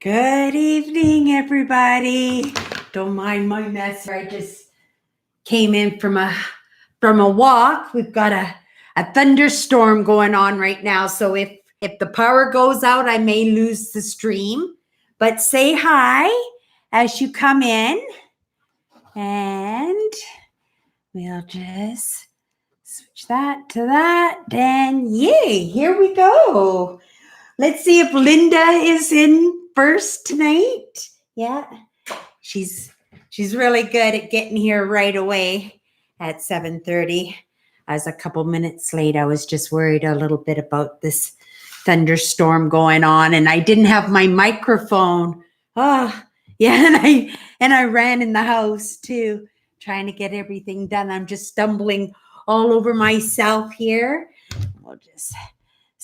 Good evening, everybody. Don't mind my mess. I just came in from a walk. We've got a thunderstorm going on right now. So if the power goes out, I may lose the stream. But say hi as you come in. And we'll just switch that to that. And yay, here we go. Let's see if Linda is in first tonight. Yeah, she's really good at getting here right away at 7:30. I was a couple minutes late. I was just worried a little bit about this thunderstorm going on, and I didn't have my microphone. Oh, yeah, and I ran in the house too, trying to get everything done. I'm just stumbling all over myself here. We'll just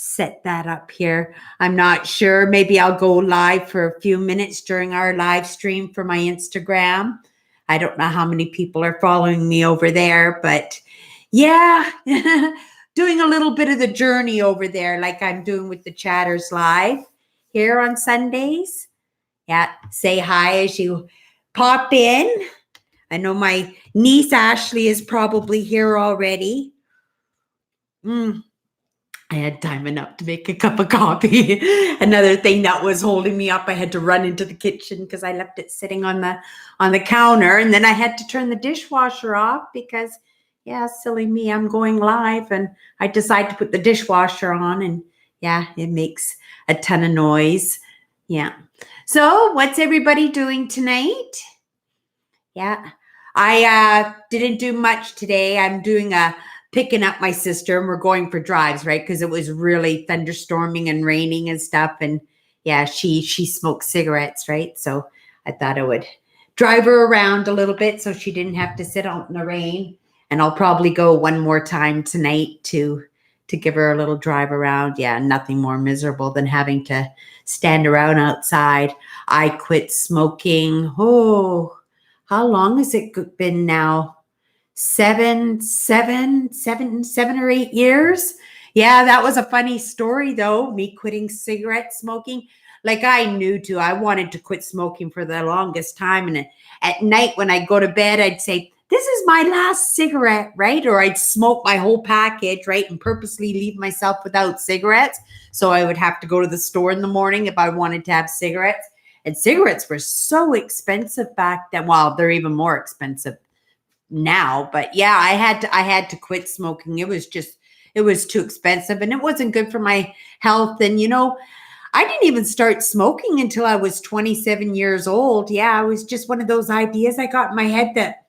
set that up here. I'm not sure. Maybe I'll go live for a few minutes during our live stream for my Instagram. I don't know how many people are following me over there, but yeah, doing a little bit of the journey over there like I'm doing with the Chatters Live here on Sundays. Yeah, say hi as you pop in. I know my niece Ashley is probably here already. I had time enough to make a cup of coffee. Another thing that was holding me up, I had to run into the kitchen because I left it sitting on the counter, and then I had to turn the dishwasher off because, yeah, silly me, I'm going live, and I decided to put the dishwasher on, and yeah, it makes a ton of noise. Yeah. So what's everybody doing tonight? Yeah, I didn't do much today. I'm doing picking up my sister, and we're going for drives, right? Because it was really thunderstorming and raining and stuff. And yeah, she smokes cigarettes, right? So I thought I would drive her around a little bit so she didn't have to sit out in the rain. And I'll probably go one more time tonight to give her a little drive around. Yeah, nothing more miserable than having to stand around outside. I quit smoking. Oh, how long has it been now? 7 or 8 years. Yeah, that was a funny story though, me quitting cigarette smoking. Like I knew I wanted to quit smoking for the longest time. And at night when I go to bed, I'd say, this is my last cigarette, right? Or I'd smoke my whole package, right? And purposely leave myself without cigarettes. So I would have to go to the store in the morning if I wanted to have cigarettes. And cigarettes were so expensive back then. Well, they're even more expensive now, but yeah, I had to quit smoking. It was too expensive, and it wasn't good for my health. And I didn't even start smoking until I was 27 years old. Yeah, it was just one of those ideas I got in my head that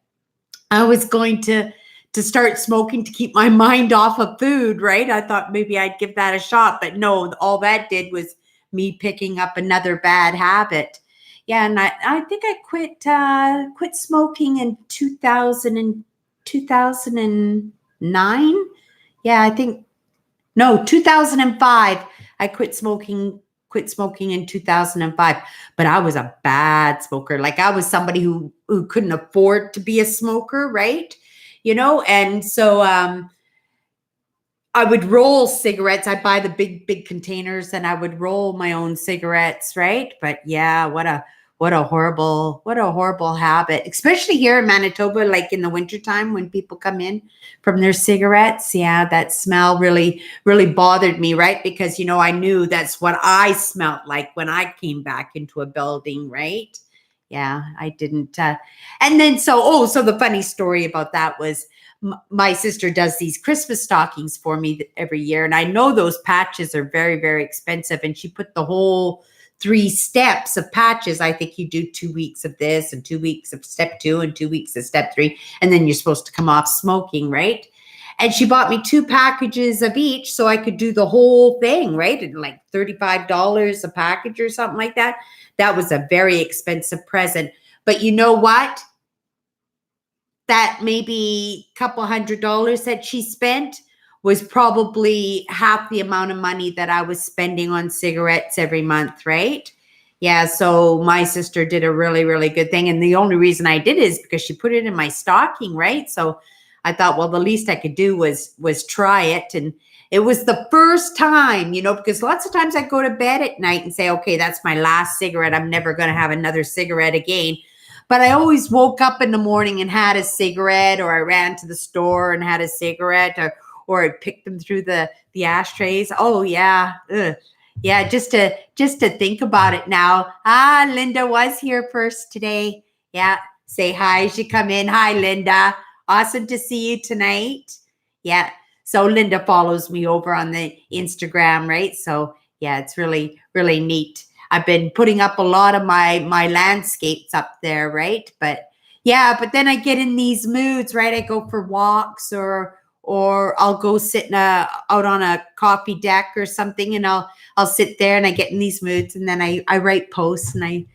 I was going to start smoking to keep my mind off of food, right? I thought maybe I'd give that a shot, but no, all that did was me picking up another bad habit. Yeah, and I think I quit smoking in 2009. Yeah, I think 2005. I quit smoking in 2005. But I was a bad smoker. Like I was somebody who couldn't afford to be a smoker, right? And so I would roll cigarettes. I'd buy the big containers and I would roll my own cigarettes, right? But yeah, what a horrible habit, especially here in Manitoba, like in the wintertime when people come in from their cigarettes. Yeah, that smell really, really bothered me, right? Because, I knew that's what I smelled like when I came back into a building, right? Yeah, I didn't. And then, so the funny story about that was, my sister does these Christmas stockings for me every year. And I know those patches are very, very expensive. And she put the whole 3 steps of patches. I think you do 2 weeks of this and 2 weeks of step 2 and 2 weeks of step 3. And then you're supposed to come off smoking, right? And she bought me 2 packages of each so I could do the whole thing, right? And like $35 a package or something like that. That was a very expensive present. But you know what? That maybe a couple $100 that she spent was probably half the amount of money that I was spending on cigarettes every month, right? Yeah, so my sister did a really, really good thing. And the only reason I did it is because she put it in my stocking, right? So I thought, well, the least I could do was try it. And It was the first time, because lots of times I go to bed at night and say, okay, that's my last cigarette. I'm never going to have another cigarette again. But I always woke up in the morning and had a cigarette, or I ran to the store and had a cigarette, or I picked them through the ashtrays. Oh yeah. Ugh. Yeah, just to think about it now. Linda was here first today. Yeah, say hi as you come in. Hi, Linda. Awesome to see you tonight. Yeah. So Linda follows me over on the Instagram, right? So yeah, it's really, really neat. I've been putting up a lot of my landscapes up there, right? But yeah, but then I get in these moods, right? I go for walks, or I'll go sit out on a coffee deck or something, and I'll sit there and I get in these moods, and then I write posts, and I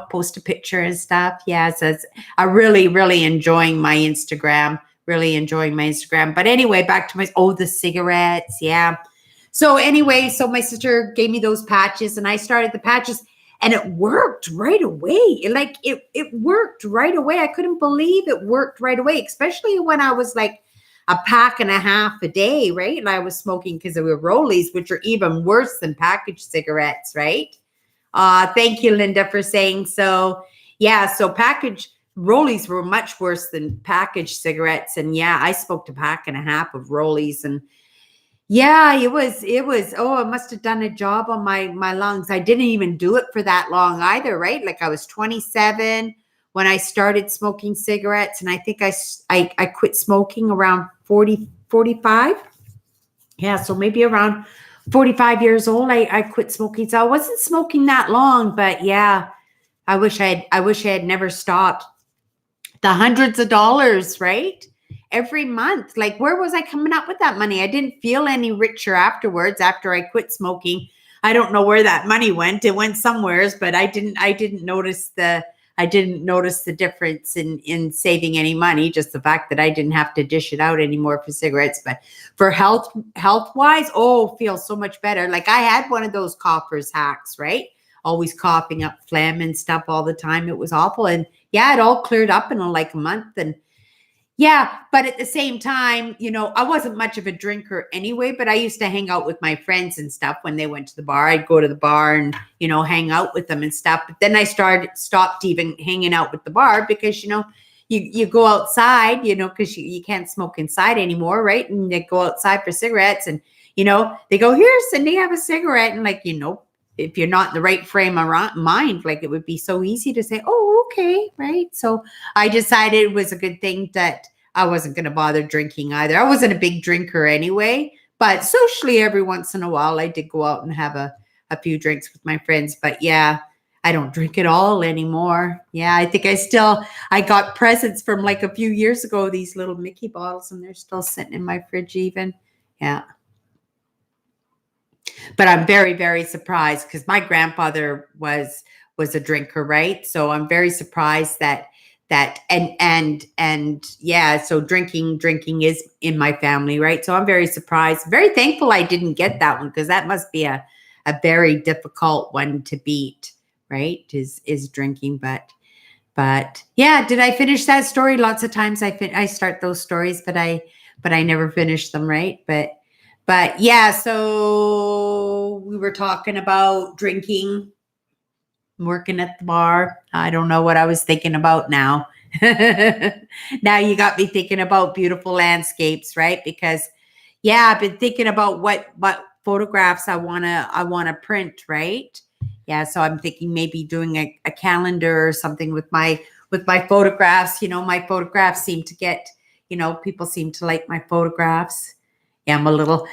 post a picture and stuff. Yeah, so I'm really, really enjoying my Instagram. Really enjoying my Instagram. But anyway, back to the cigarettes. Yeah. So anyway, so my sister gave me those patches, and I started the patches, and it worked right away. It worked right away. I couldn't believe it worked right away, especially when I was like a pack and a half a day, right? And I was smoking, because they were rollies, which are even worse than packaged cigarettes, right? Thank you, Linda, for saying so. Yeah, so packaged rollies were much worse than packaged cigarettes. And yeah, I smoked a pack and a half of rollies, and yeah, it was, it must have done a job on my lungs. I didn't even do it for that long either, right? Like I was 27 when I started smoking cigarettes, and I think I quit smoking around 45. Yeah, so maybe around 45 years old, I quit smoking. So I wasn't smoking that long, but yeah, I wish I had never stopped. The hundreds of dollars, right? Every month. Like, where was I coming up with that money? I didn't feel any richer afterwards after I quit smoking. I don't know where that money went. It went somewheres, but I didn't notice the difference in saving any money. Just the fact that I didn't have to dish it out anymore for cigarettes. But for health wise, feels so much better. Like I had one of those coughers hacks, right? Always coughing up phlegm and stuff all the time. It was awful. And yeah, it all cleared up in like a month. And yeah, but at the same time, I wasn't much of a drinker anyway, but I used to hang out with my friends and stuff when they went to the bar. I'd go to the bar and, hang out with them and stuff. But then I stopped even hanging out with the bar, because, you go outside, because you can't smoke inside anymore, right? And they go outside for cigarettes, and, they go, here, Cindy, have a cigarette. And like, if you're not in the right frame of mind, like it would be so easy to say, oh, okay, right? So I decided it was a good thing that I wasn't going to bother drinking either. I wasn't a big drinker anyway, but socially every once in a while I did go out and have a few drinks with my friends. But yeah, I don't drink at all anymore. Yeah, I think I got presents from like a few years ago, these little Mickey bottles, and they're still sitting in my fridge even. Yeah. But I'm very, very surprised, because my grandfather was a drinker, right? So I'm very surprised that yeah, so drinking is in my family, right? So I'm very surprised, very thankful I didn't get that one, because that must be a very difficult one to beat, right? Is drinking. But yeah, did I finish that story? Lots of times I start those stories, but I never finish them, right? But yeah, so we were talking about drinking, working at the bar. I don't know what I was thinking about now. Now you got me thinking about beautiful landscapes, right? Because yeah, I've been thinking about what photographs I wanna print, right? Yeah, so I'm thinking maybe doing a calendar or something with my photographs. My photographs seem to get, people seem to like my photographs. Yeah, I'm a little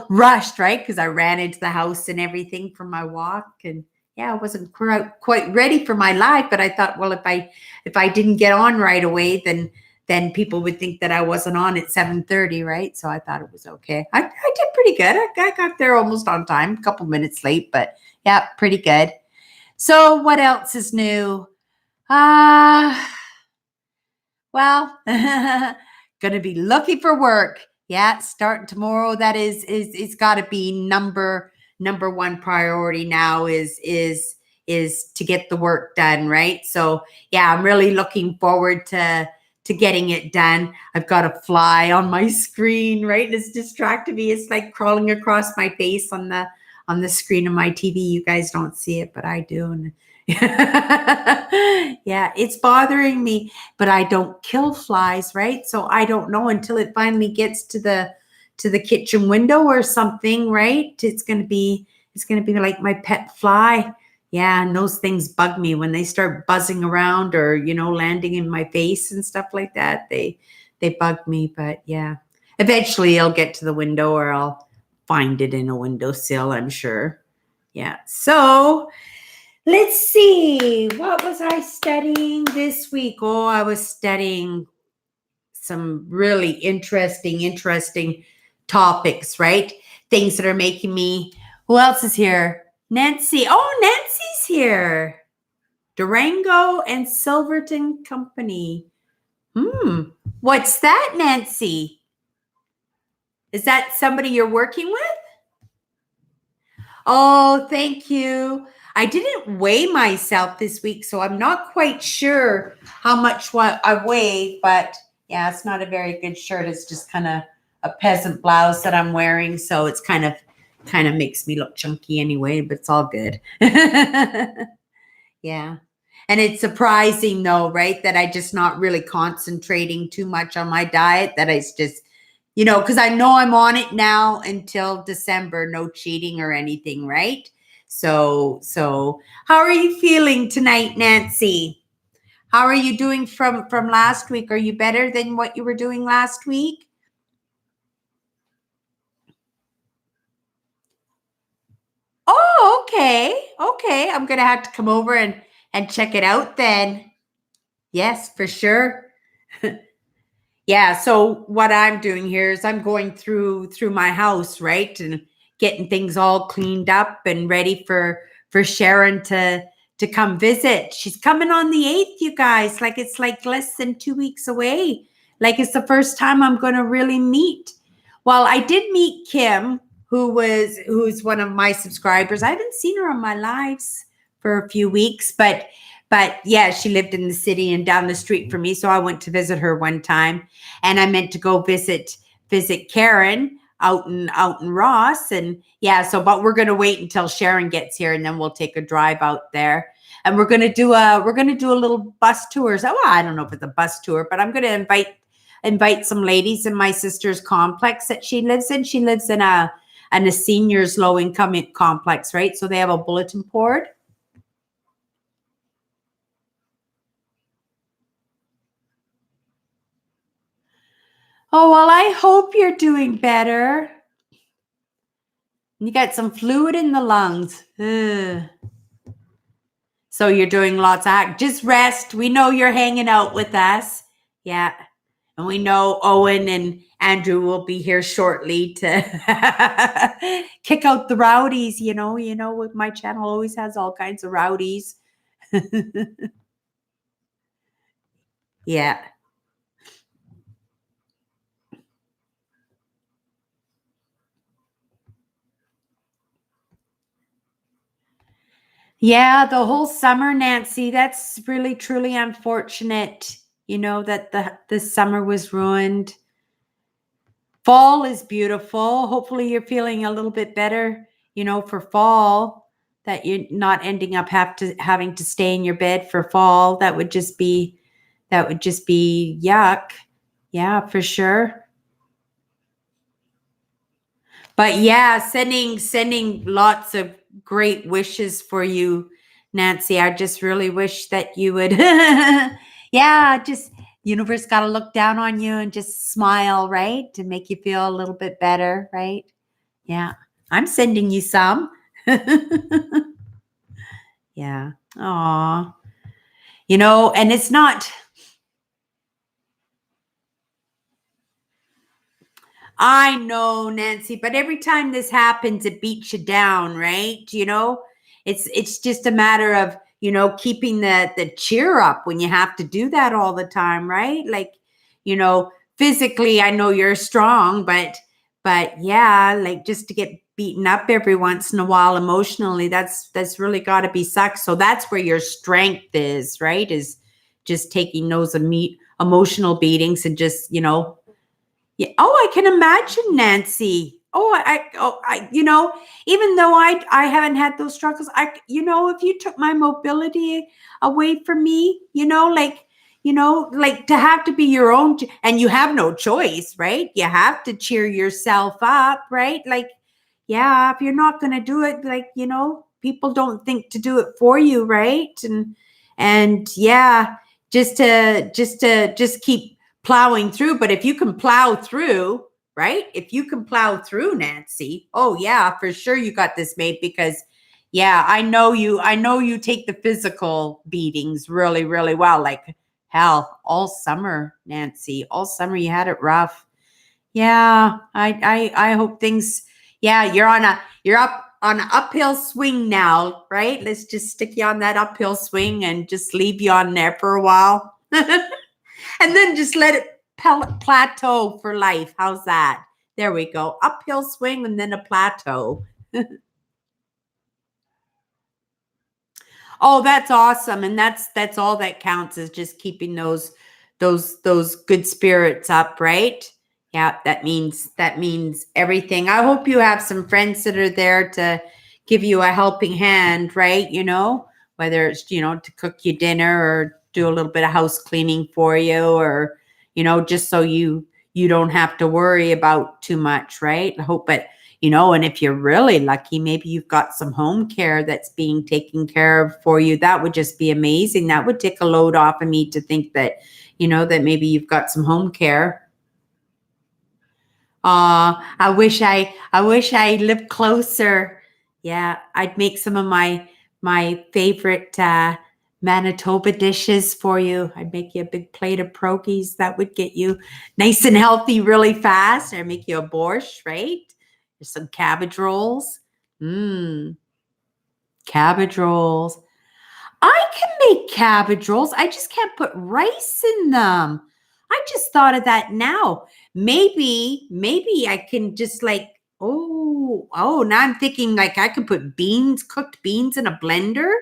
rushed, right? Because I ran into the house and everything from my walk, and yeah, I wasn't quite ready for my live. But I thought, well, if I didn't get on right away, then people would think that I wasn't on at 7:30, right? So I thought it was okay. I did pretty good. I got there almost on time, a couple minutes late, but yeah, pretty good. So what else is new? Well, gonna be looking for work. Yeah, starting tomorrow. That is got to be number one priority now is to get the work done, right? So yeah, I'm really looking forward to to getting it done. I've got a fly on my screen, right? And it's distracted me. It's like crawling across my face on the screen of my TV. You guys don't see it, but I do. And yeah, it's bothering me, but I don't kill flies, right? So I don't know until it finally gets to the kitchen window or something, right? It's gonna be like my pet fly. Yeah, and those things bug me when they start buzzing around or, landing in my face and stuff like that. They bug me, but yeah. Eventually I'll get to the window or I'll find it in a windowsill, I'm sure. Yeah. So let's see. What was I studying this week? Oh, I was studying some really interesting topics, right? Things that are making me. Who else is here? Nancy. Oh, Nancy's here. Durango and Silverton Company. What's that, Nancy? Is that somebody you're working with? Oh, thank you. I didn't weigh myself this week, so I'm not quite sure how much I weigh, but yeah, it's not a very good shirt. It's just kind of a peasant blouse that I'm wearing, so it's kind of makes me look chunky anyway, but it's all good. Yeah. And it's surprising though, right? That I just not really concentrating too much on my diet, that it's just, because I know I'm on it now until December, no cheating or anything, right? So how are you feeling tonight, Nancy? How are you doing from last week? Are you better than what you were doing last week? Oh, okay. Okay. I'm going to have to come over and check it out then. Yes, for sure. Yeah. So what I'm doing here is I'm going through my house, right? And getting things all cleaned up and ready for Sharon to come visit. She's coming on the 8th, you guys. Like it's like less than 2 weeks away. Like it's the first time I'm going to really meet. Well, I did meet Kim, who's one of my subscribers. I haven't seen her on my lives for a few weeks, but yeah, she lived in the city and down the street from me. So I went to visit her one time, and I meant to go visit Karen out in Ross. And yeah, but we're going to wait until Sharon gets here, and then we'll take a drive out there. And we're going to do a little bus tour. So, well, I don't know if it's a bus tour, but I'm going to invite some ladies in my sister's complex that she lives in. She lives in a seniors low income complex, right? So they have a bulletin board. Oh, well, I hope you're doing better. You got some fluid in the lungs. Ugh. So you're doing lots of just rest. We know you're hanging out with us. Yeah. And we know Owen and Andrew will be here shortly to kick out the rowdies. With my channel always has all kinds of rowdies. Yeah. Yeah, the whole summer, Nancy, that's really, truly unfortunate, that the summer was ruined. Fall is beautiful. Hopefully you're feeling a little bit better, for fall, that you're not ending up having to stay in your bed for fall. That would just be yuck. Yeah, for sure. But yeah, sending lots of great wishes for you, Nancy. I just really wish that you would, yeah, just universe got to look down on you and just smile, right? To make you feel a little bit better, right? Yeah, I'm sending you some. Yeah. Aw. And it's not. I know, Nancy, but every time this happens, it beats you down, right? It's just a matter of, keeping the cheer up when you have to do that all the time, right? Like, physically, I know you're strong, but yeah, like just to get beaten up every once in a while emotionally, that's really got to be sucked. So that's where your strength is, right? Is just taking those emotional beatings and just, yeah. Oh, I can imagine, Nancy. Even though I haven't had those struggles, if you took my mobility away from me, like to have to be your own, and you have no choice, right? You have to cheer yourself up, right? Like, yeah, if you're not going to do it, like, people don't think to do it for you, right? And yeah, just keep plowing through. But if you can plow through, right? If you can plow through, Nancy, oh yeah, for sure you got this made, because yeah, I know you take the physical beatings really, really well. Like, hell, all summer, Nancy, all summer you had it rough. Yeah, I hope things, yeah, you're up on an uphill swing now, right? Let's just stick you on that uphill swing and just leave you on there for a while. And then just let it plateau for life. How's that? There we go. Uphill swing and then a plateau. Oh, that's awesome. And that's all that counts, is just keeping those good spirits up, right? Yeah, that means everything. I hope you have some friends that are there to give you a helping hand, right? Whether it's, to cook you dinner or do a little bit of house cleaning for you, or, just so you don't have to worry about too much, right? I hope it, and if you're really lucky, maybe you've got some home care that's being taken care of for you. That would just be amazing. That would take a load off of me to think that, that maybe you've got some home care. I wish I lived closer. Yeah, I'd make some of my favorite Manitoba dishes for you. I'd make you a big plate of pierogies that would get you nice and healthy really fast. I'd make you a borscht, right? There's some cabbage rolls. Mmm, cabbage rolls. I can make cabbage rolls. I just can't put rice in them. I just thought of that now. Maybe I can just like, now I'm thinking like I could put cooked beans in a blender,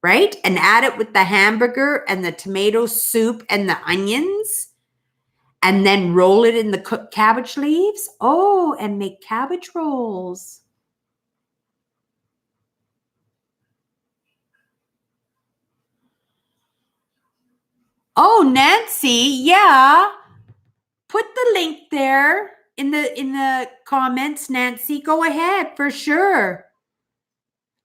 right? And add it with the hamburger and the tomato soup and the onions, and then roll it in the cooked cabbage leaves. Oh, and make cabbage rolls. Oh, Nancy, yeah. Put the link there in the comments, Nancy. Go ahead, for sure.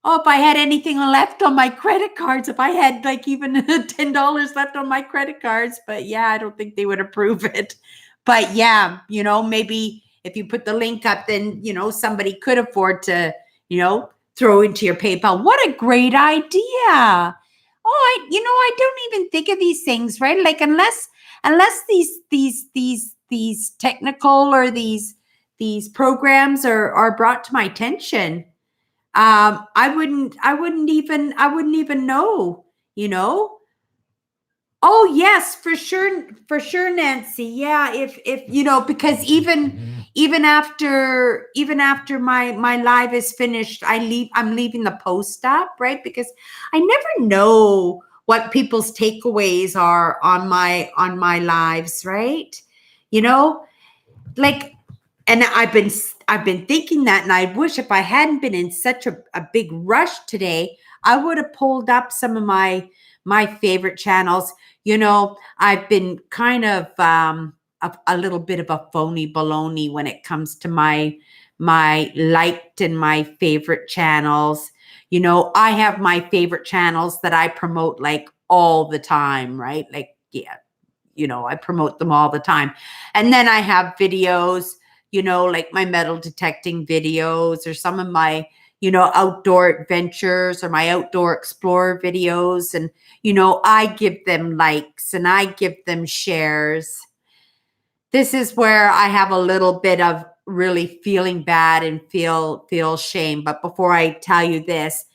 Oh, if I had anything left on my credit cards, if I had like even $10 left on my credit cards, but yeah, I don't think they would approve it. But yeah, maybe if you put the link up, then, somebody could afford to, throw into your PayPal. What a great idea. Oh, I don't even think of these things, right? Like, unless these technical or these programs are brought to my attention, I wouldn't even know, you know. Oh yes, for sure, Nancy. Yeah, if because even after my live is finished, I'm leaving the post up, right? Because I never know what people's takeaways are on my lives, right? You know, like, and I've been thinking that, and I wish, if I hadn't been in such a big rush today, I would have pulled up some of my favorite channels. I've been kind of a little bit of a phony baloney when it comes to my liked and my favorite channels. I have my favorite channels that I promote like all the time, right? Like, yeah, I promote them all the time. And then I have videos, like my metal detecting videos, or some of my, outdoor adventures, or my outdoor explorer videos. And, I give them likes and I give them shares. This is where I have a little bit of really feeling bad and feel shame. But before I tell you this,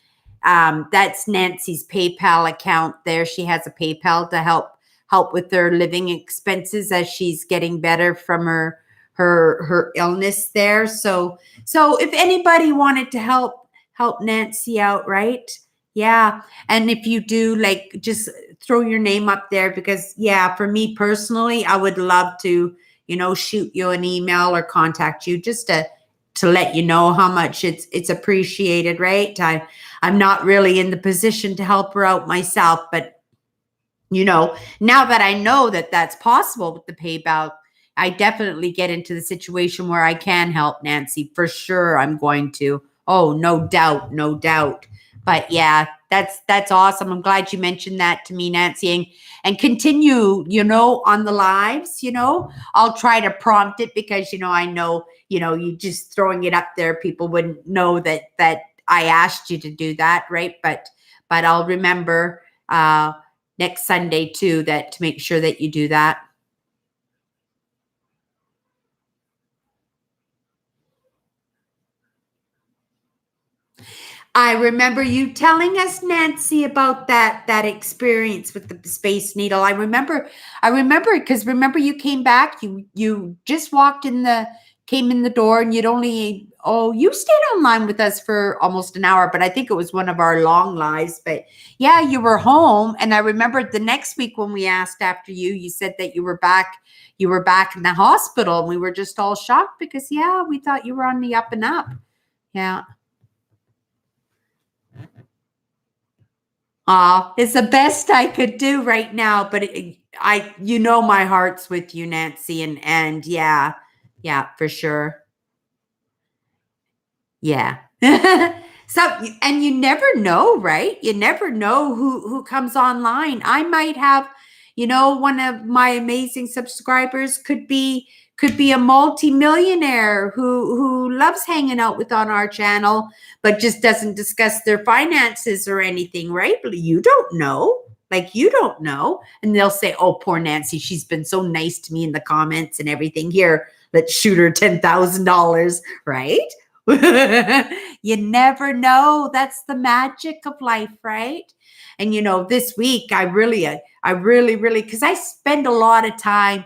that's Nancy's PayPal account there. She has a PayPal to help with their living expenses as she's getting better from her illness there. So if anybody wanted to help Nancy out, right? Yeah. And if you do, like, just throw your name up there because, yeah, for me personally, I would love to, shoot you an email or contact you just to let you know how much it's appreciated, right? I'm not really in the position to help her out myself, but now that I know that that's possible with the PayPal, I definitely get into the situation where I can help Nancy. For sure, I'm going to. Oh, no doubt, no doubt. But yeah, that's awesome. I'm glad you mentioned that to me, Nancy, and continue, on the lives. I'll try to prompt it because I know, you just throwing it up there, people wouldn't know that I asked you to do that, right? But I'll remember next Sunday too, that to make sure that you do that. I remember you telling us, Nancy, about that experience with the Space Needle. I remember it because remember you came back, you just came in the door, and you stayed online with us for almost an hour, but I think it was one of our long lives. But yeah, you were home, and I remember the next week when we asked after you said that you were back in the hospital, and we were just all shocked because we thought you were on the up and up. Yeah. It's the best I could do right now, but my heart's with you, Nancy, and yeah, for sure. Yeah. So, and you never know, right? You never know who comes online. I might have, one of my amazing subscribers could be a multimillionaire who loves hanging out with on our channel, but just doesn't discuss their finances or anything, right? But you don't know. Like, you don't know. And they'll say, oh, poor Nancy, she's been so nice to me in the comments and everything. Here, let's shoot her $10,000, right? You never know. That's the magic of life, right? And this week I really, because I spend a lot of time,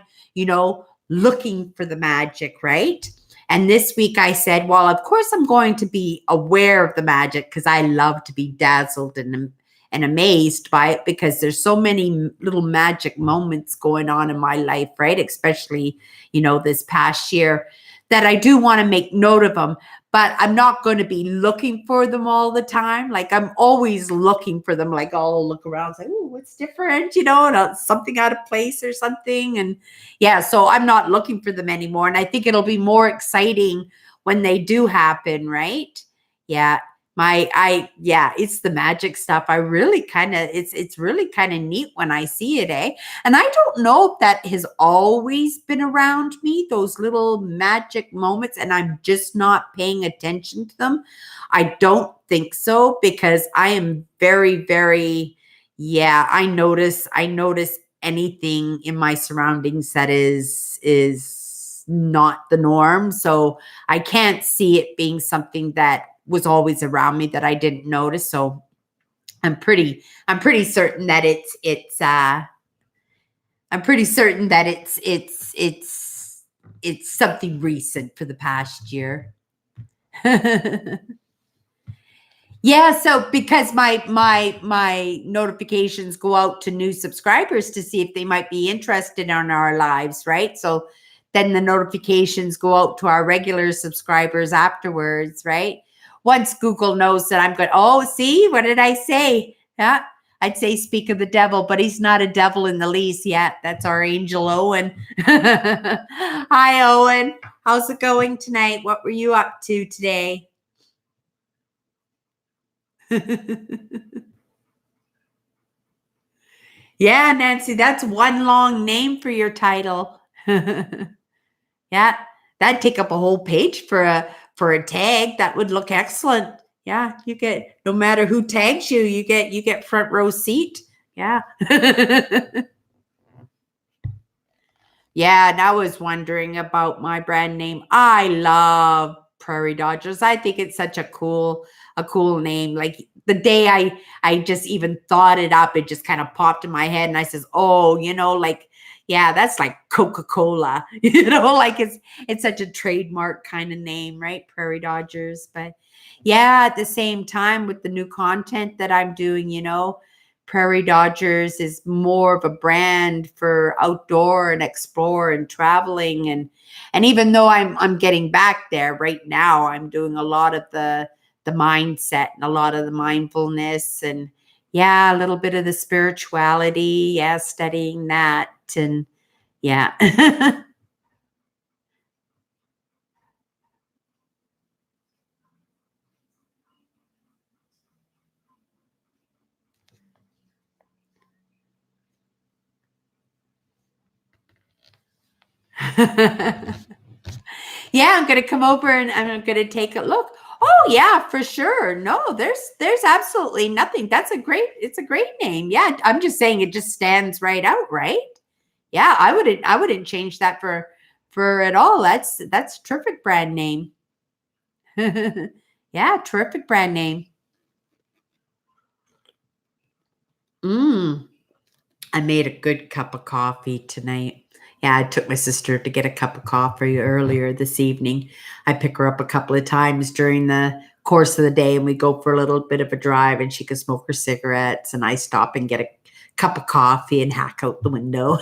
looking for the magic, right? And this week I said, well, of course I'm going to be aware of the magic because I love to be dazzled and amazed by it because there's so many little magic moments going on in my life, right? Especially, this past year, that I do want to make note of them, but I'm not going to be looking for them all the time. Like, I'm always looking for them. Like, I'll look around, say, oh, what's different? Something out of place or something. And yeah, so I'm not looking for them anymore. And I think it'll be more exciting when they do happen, right? Yeah. It's the magic stuff. It's really kind of neat when I see it, eh? And I don't know if that has always been around me, those little magic moments, and I'm just not paying attention to them. I don't think so because I am very, very, I notice anything in my surroundings that is not the norm. So I can't see it being something that was always around me that I didn't notice. So I'm pretty certain that it's something recent for the past year. Yeah, so because my notifications go out to new subscribers to see if they might be interested in our lives, right? So then the notifications go out to our regular subscribers afterwards, right? Once Google knows that I'm good. Oh, see, what did I say? Yeah, I'd say speak of the devil, but he's not a devil in the least yet. That's our angel Owen. Hi, Owen. How's it going tonight? What were you up to today? Yeah, Nancy, that's one long name for your title. Yeah, that'd take up a whole page for a tag. That would look excellent. Yeah, you get, no matter who tags you, you get front row seat. Yeah. Yeah, and I was wondering about my brand name. I love PrairieDodgers. I think it's such a cool name. Like, the day I just even thought it up, it just kind of popped in my head, and I says, oh, like, yeah, that's like Coca-Cola. Like, it's such a trademark kind of name, right? PrairieDodgers. But yeah, at the same time, with the new content that I'm doing, Prairie Dodgers is more of a brand for outdoor and explore and traveling. And even though I'm getting back there right now, I'm doing a lot of the mindset and a lot of the mindfulness and yeah, a little bit of the spirituality. Yeah, studying that and yeah. Yeah, I'm gonna come over and I'm gonna take a look. Oh yeah, for sure. No, there's absolutely nothing. It's a great name. Yeah, I'm just saying it just stands right out, right? Yeah, I wouldn't change that for at all. That's a terrific brand name. Yeah, terrific brand name. Mm. I made a good cup of coffee tonight. Yeah, I took my sister to get a cup of coffee earlier this evening. I pick her up a couple of times during the course of the day and we go for a little bit of a drive and she can smoke her cigarettes and I stop and get a cup of coffee and hack out the window.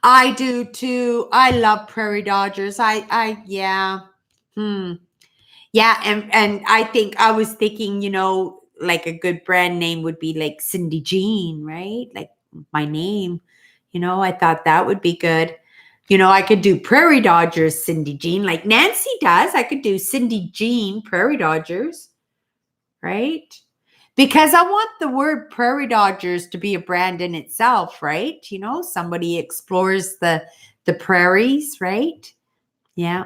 I do too. I love Prairie Dodgers. Yeah. Hmm. Yeah, and I think I was thinking, like a good brand name would be like Cindy Jean, right? Like my name. I thought that would be good. I could do Prairie Dodgers Cindy Jean, like Nancy does. I could do Cindy Jean Prairie Dodgers, right? Because I want the word Prairie Dodgers to be a brand in itself, right? Somebody explores the prairies, right? Yeah.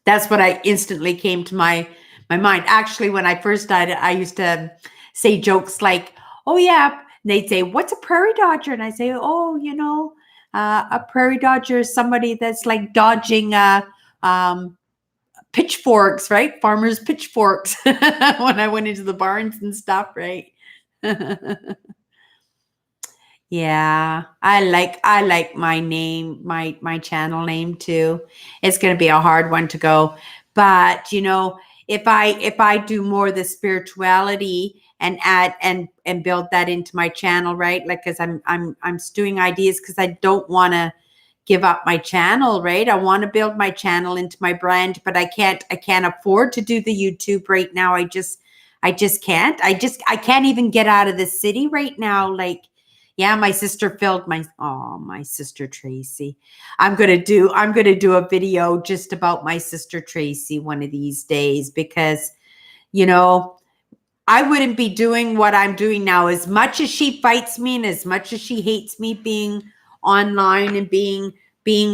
That's what I instantly came to my mind. Actually, when I first started, I used to say jokes like, "Oh yeah," and they'd say, "What's a prairie dodger?" And I say, "Oh, a prairie dodger is somebody that's like dodging um, pitchforks, right? Farmers' pitchforks." When I went into the barns and stuff, right? Yeah, I like my name, my channel name too. It's going to be a hard one to go, but if I do more of the spirituality and add and build that into my channel, right? Like, cuz I'm stewing ideas cuz I don't want to give up my channel, right? I want to build my channel into my brand, but I can't afford to do the YouTube right now. I just can't. I can't even get out of the city right now. Like, yeah, my sister filled my sister Tracy. I'm gonna do a video just about my sister Tracy one of these days because, you know, I wouldn't be doing what I'm doing now as much as she fights me and as much as she hates me being online and being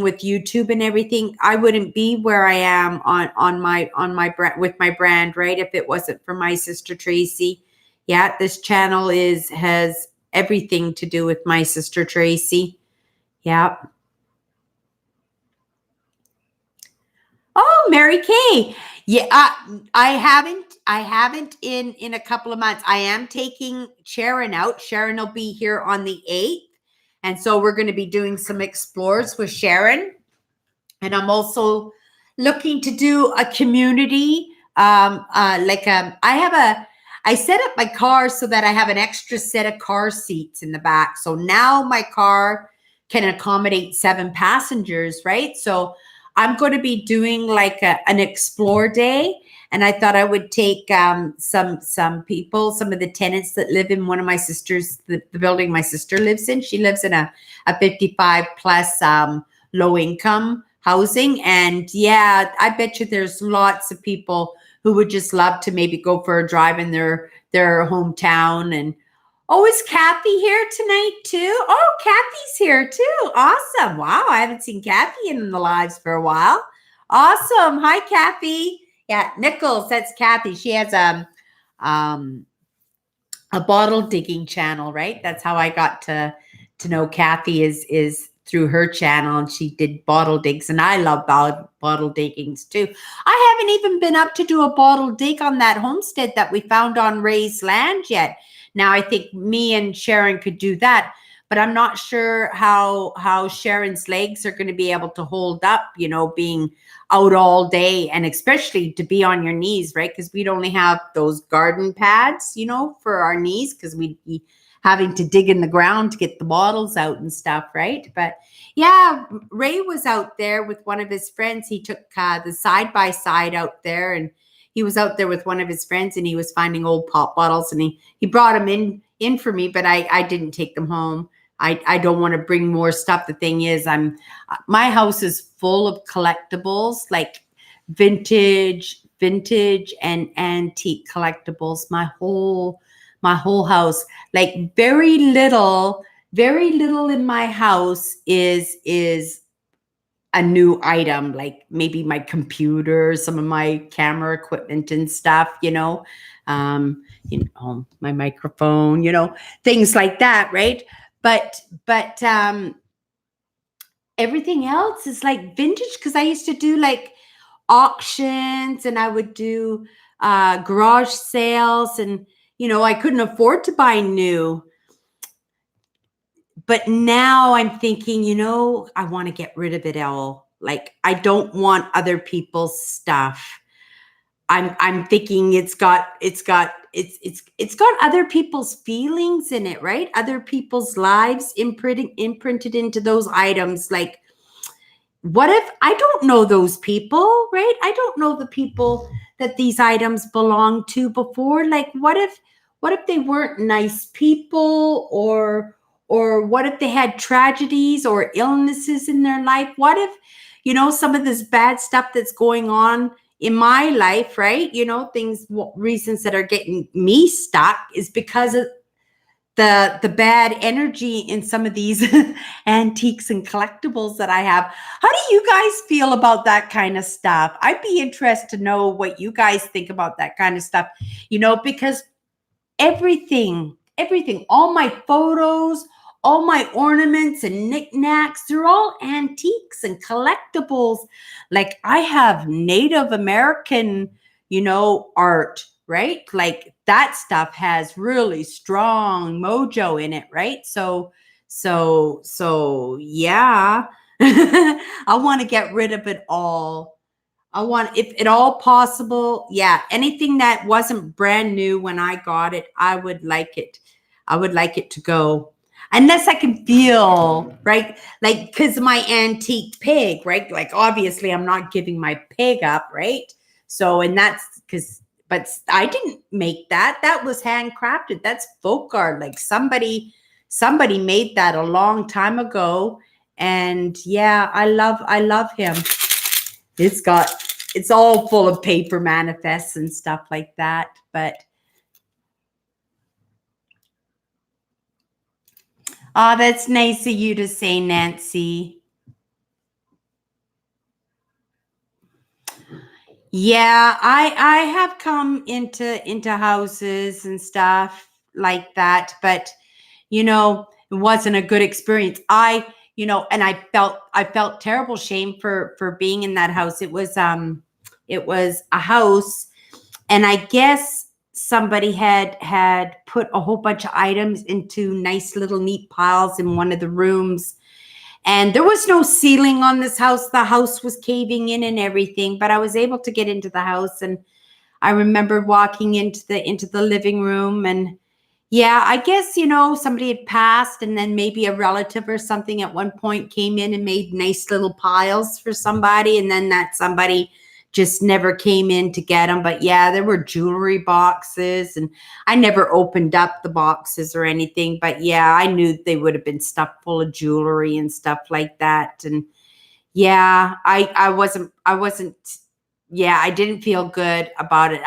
with YouTube and everything. I wouldn't be where I am on my brand with my brand, right? If it wasn't for my sister Tracy. Yeah, this channel has everything to do with my sister Tracy. Yeah. Oh, Mary Kay. Yeah, I haven't in a couple of months. I am taking Sharon out. Sharon will be here on the 8th. And so we're going to be doing some explores with Sharon. And I'm also looking to do a community. I set up my car so that I have an extra set of car seats in the back. So now my car can accommodate 7 passengers, right? So I'm going to be doing like an explore day. And I thought I would take some people, some of the tenants that live in one of my sister's, the building my sister lives in. She lives in a 55 plus low income housing. And yeah, I bet you there's lots of people who would just love to maybe go for a drive in their hometown. And oh, is Kathy here tonight too? Oh, Kathy's here too. Awesome. Wow, I haven't seen Kathy in the lives for a while. Awesome. Hi, Kathy. Yeah, Nichols, that's Kathy. She has um a bottle digging channel, right? That's how I got to know Kathy is through her channel, and she did bottle digs, and I love bottle diggings too. I haven't even been up to do a bottle dig on that homestead that we found on Ray's land yet. Now I think me and Sharon could do that, but I'm not sure how Sharon's legs are going to be able to hold up, being out all day, and especially to be on your knees, right? Because we'd only have those garden pads, for our knees, because we'd be having to dig in the ground to get the bottles out and stuff, right? But yeah, Ray was out there with one of his friends. He took the side by side out there, and he was out there with one of his friends, and he was finding old pop bottles, and he brought them in for me, but I didn't take them home. I don't want to bring more stuff. The thing is, my house is full of collectibles, like vintage and antique collectibles. My whole house, like very little in my house is a new item, like maybe my computer, some of my camera equipment and stuff, my microphone, things like that, right? But everything else is like vintage, because I used to do like auctions, and I would do garage sales, and I couldn't afford to buy new. But now I'm thinking, I want to get rid of it all. Like, I don't want other people's stuff. I'm thinking it's got other people's feelings in it, right? Other people's lives imprinted into those items. Like, what if I don't know those people, right? I don't know the people that these items belong to before. Like, what if they weren't nice people, or what if they had tragedies or illnesses in their life? What if, some of this bad stuff that's going on in my life, right? Reasons that are getting me stuck is because of the bad energy in some of these antiques and collectibles that I have. How do you guys feel about that kind of stuff? I'd be interested to know what you guys think about that kind of stuff, because everything, all my photos, all my ornaments and knickknacks, they're all antiques and collectibles. Like, I have Native American, art, right? Like, that stuff has really strong mojo in it, right? So yeah. I want to get rid of it all. I want, if at all possible, yeah, anything that wasn't brand new when I got it, I would like it to go. Unless I can feel, right? Like, because my antique pig, right? Like, obviously, I'm not giving my pig up, right? So, and that's because, but I didn't make that. That was handcrafted. That's folk art. Like, somebody made that a long time ago. And yeah, I love him. It's all full of paper manifests and stuff like that. But that's nice of you to say, Nancy. Yeah, I have come into houses and stuff like that, but it wasn't a good experience. And I felt terrible shame for being in that house. It was a house, and I guess somebody had put a whole bunch of items into nice little neat piles in one of the rooms. And there was no ceiling on this house. The house was caving in and everything, but I was able to get into the house. And I remember walking into the living room, and yeah, I guess, somebody had passed, and then maybe a relative or something at one point came in and made nice little piles for somebody. And then that somebody just never came in to get them. But yeah, there were jewelry boxes, and I never opened up the boxes or anything. But yeah, I knew they would have been stuffed full of jewelry and stuff like that. And yeah, I wasn't, yeah, I didn't feel good about it.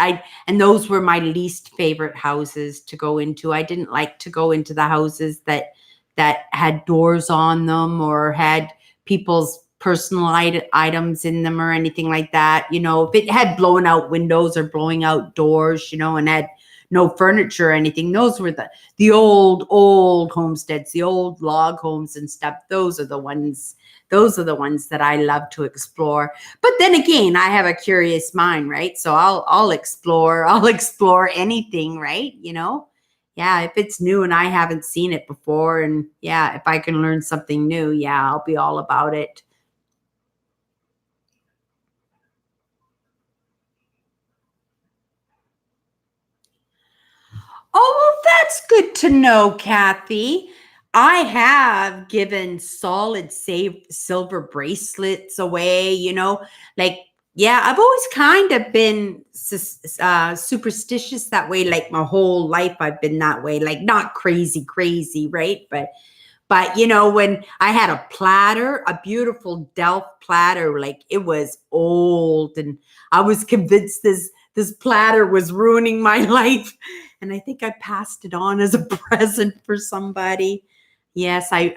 And those were my least favorite houses to go into. I didn't like to go into the houses that had doors on them or had people's personal items in them or anything like that. If it had blown out windows or blowing out doors, and had no furniture or anything, those were the old homesteads, the old log homes and stuff. Those are the ones that I love to explore. But then again, I have a curious mind, right? So I'll explore anything, right? Yeah, if it's new and I haven't seen it before, and yeah, if I can learn something new, yeah, I'll be all about it. Oh, well, that's good to know, Kathy. I have given solid save silver bracelets away, like, yeah, I've always kind of been superstitious that way. Like my whole life, I've been that way, like not crazy, crazy, right? But when I had a platter, a beautiful Delft platter, like it was old, and I was convinced this platter was ruining my life, and I think I passed it on as a present for somebody. Yes, I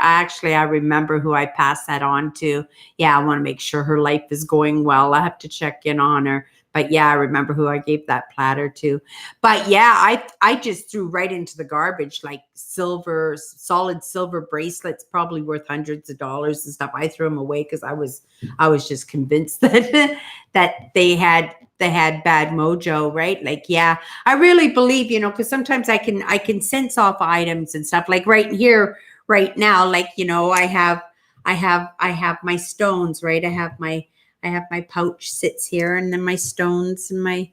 remember who I passed that on to. Yeah, I want to make sure her life is going well. I have to check in on her. But yeah, I remember who I gave that platter to. But yeah, I just threw right into the garbage, like solid silver bracelets, probably worth hundreds of dollars and stuff. I threw them away because I was just convinced that they had bad mojo, right? Like, yeah, I really believe, because sometimes I can sense off items and stuff. Like right here, right now, like, I have my stones, right? I have my pouch sits here, and then my stones and my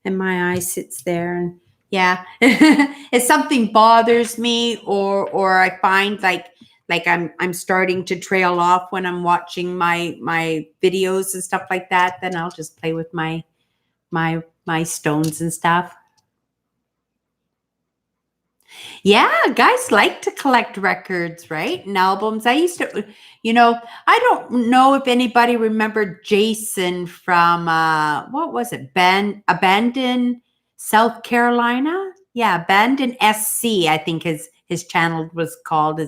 eye sits there, and yeah. If something bothers me, or I find like I'm starting to trail off when I'm watching my videos and stuff like that, then I'll just play with my stones and stuff. Yeah, guys like to collect records, right? And albums. I used to, I don't know if anybody remembered Jason from what was it? Abandon, South Carolina? Yeah, Abandon SC, I think his channel was called.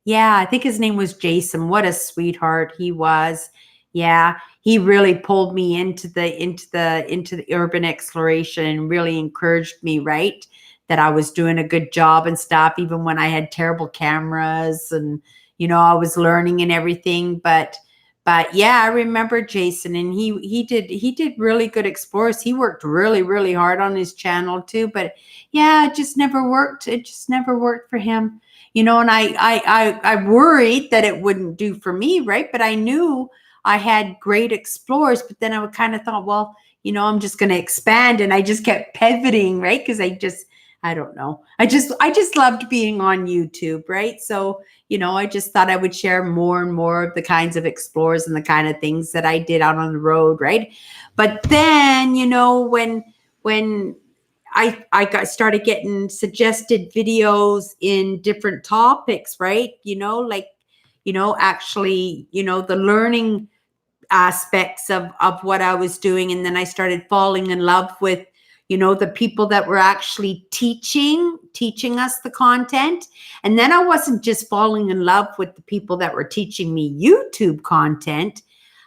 Yeah, I think his name was Jason. What a sweetheart he was. Yeah, he really pulled me into the urban exploration and really encouraged me, right? That I was doing a good job and stuff, even when I had terrible cameras, and I was learning and everything. But yeah, I remember Jason, and he did really good explorers. He worked really, really hard on his channel too. But yeah, it just never worked. It just never worked for him. And I worried that it wouldn't do for me, right? But I knew I had great explorers, but then I would kind of thought, well, I'm just going to expand, and I just kept pivoting, right? Because I don't know. I just loved being on YouTube, right? So, I just thought I would share more and more of the kinds of explores and the kind of things that I did out on the road, right? But then, when I got started getting suggested videos in different topics, right? Like, actually, the learning aspects of what I was doing. And then I started falling in love with, the people that were actually teaching us the content. And then I wasn't just falling in love with the people that were teaching me YouTube content.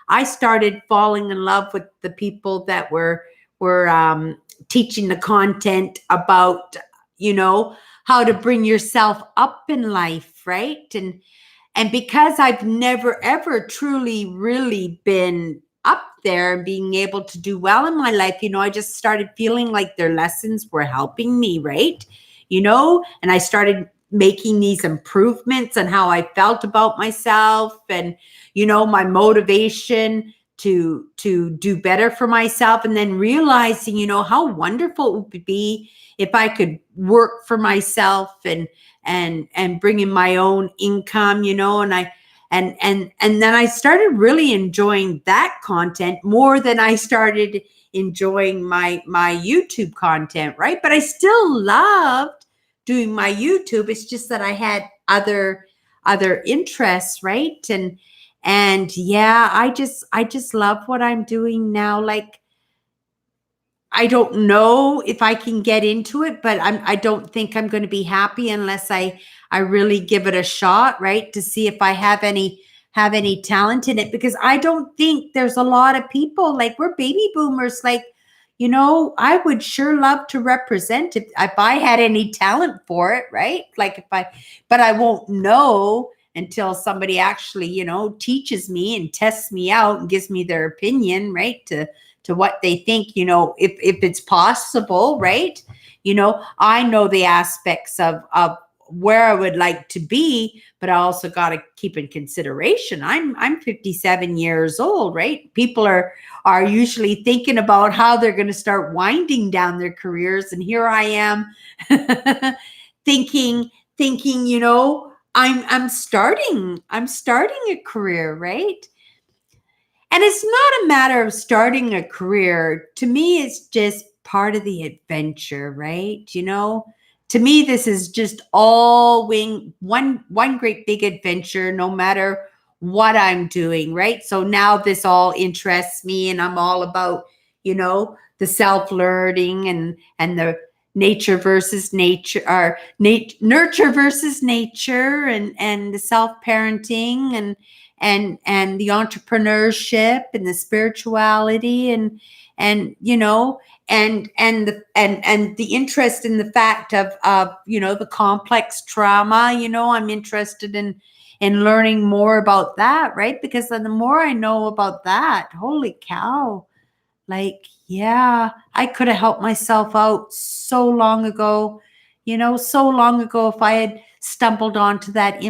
I started falling in love with the people that were teaching the content about, how to bring yourself up in life, right? And because I've never, ever truly, really been up there and being able to do well in my life, I just started feeling like their lessons were helping me, right? And I started making these improvements on how I felt about myself, and, my motivation to do better for myself. And then realizing, how wonderful it would be if I could work for myself and bring in my own income, and then I started really enjoying that content more than I started enjoying my YouTube content, right? But I still loved doing my YouTube. It's just that I had other interests, right? And yeah, I just love what I'm doing now. Like, I don't know if I can get into it, but I don't think I'm going to be happy unless I really give it a shot, right? To see if I have any talent in it, because I don't think there's a lot of people, like, we're baby boomers. Like, I would sure love to represent if I had any talent for it, right? Like, but I won't know until somebody actually, teaches me and tests me out and gives me their opinion, right? To what they think, if it's possible, right? I know the aspects of where I would like to be, but I also got to keep in consideration. I'm 57 years old, right? People are usually thinking about how they're going to start winding down their careers, and here I am thinking, I'm starting a career, right? And it's not a matter of starting a career. To me, it's just part of the adventure, right? To me, this is just all one great big adventure, no matter what I'm doing, right? So now this all interests me, and I'm all about, the self-learning and the nature versus nature, or nurture versus nature, and the self-parenting, and the entrepreneurship and the spirituality, and the interest in the fact of the complex trauma. I'm interested in learning more about that, right? Because then the more I know about that, holy cow, like, yeah, I could have helped myself out so long ago, so long ago, if I had stumbled onto that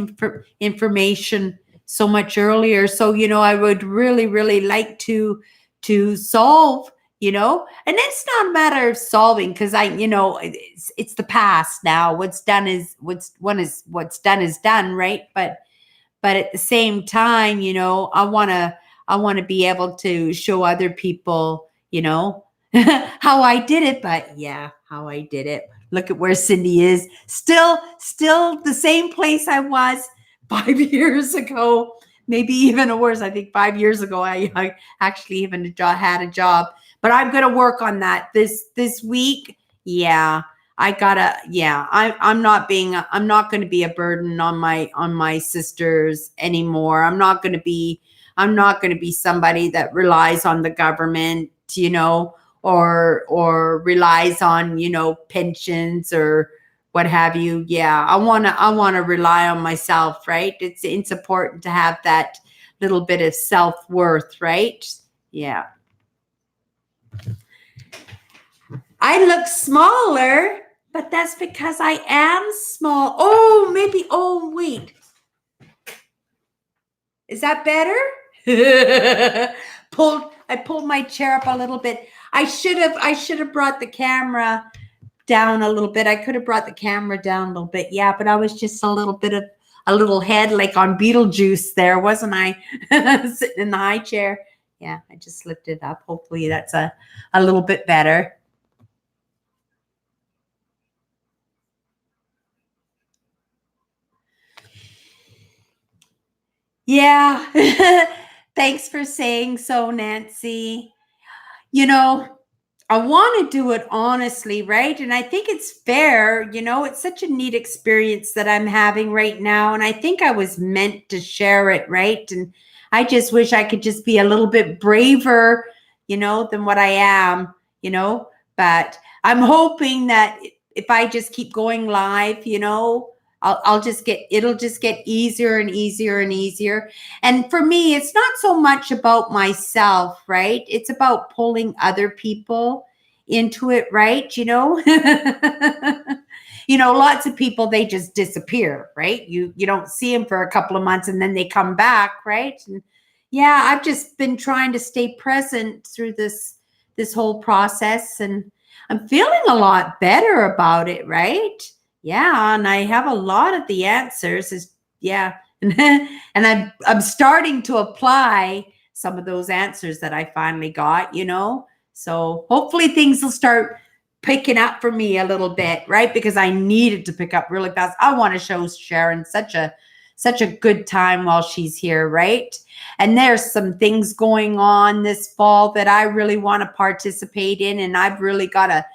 information so much earlier. So, I would really, really like to solve, and it's not a matter of solving, because it's the past now. What's done is done, right? But at the same time, I want to be able to show other people, how I did it. But yeah, how I did it. Look at where Cindy is. Still the same place I was 5 years ago, maybe even worse. I think 5 years ago, I actually even had a job. But I'm going to work on that this week. Yeah. I'm not going to be a burden on my sisters anymore. I'm not going to be somebody that relies on the government, or relies on, pensions or what have you. Yeah, I want to rely on myself, right? It's important to have that little bit of self-worth, right? Yeah. I look smaller, but that's because I am small. Oh, wait. Is that better? I pulled my chair up a little bit. I should have brought the camera down a little bit. I could have brought the camera down a little bit. Yeah, but I was just a little head, like on Beetlejuice there, wasn't I? Sitting in the high chair. Yeah, I just slipped it up. Hopefully that's a little bit better. Yeah. Thanks for saying so, Nancy. I want to do it honestly, right? And I think it's fair. It's such a neat experience that I'm having right now. And I think I was meant to share it, right? And I just wish I could just be a little bit braver, than what I am, but I'm hoping that if I just keep going live, it'll just get easier and easier and easier. And for me, it's not so much about myself, right? It's about pulling other people into it, right? Lots of people, they just disappear, right? You don't see them for a couple of months and then they come back, right? And yeah, I've just been trying to stay present through this whole process, and I'm feeling a lot better about it, right? Yeah, and I have a lot of the answers. Yeah, and I'm starting to apply some of those answers that I finally got. So hopefully things will start picking up for me a little bit, right? Because I needed to pick up really fast. I want to show Sharon such a good time while she's here, right? And there's some things going on this fall that I really want to participate in, and I've really got to,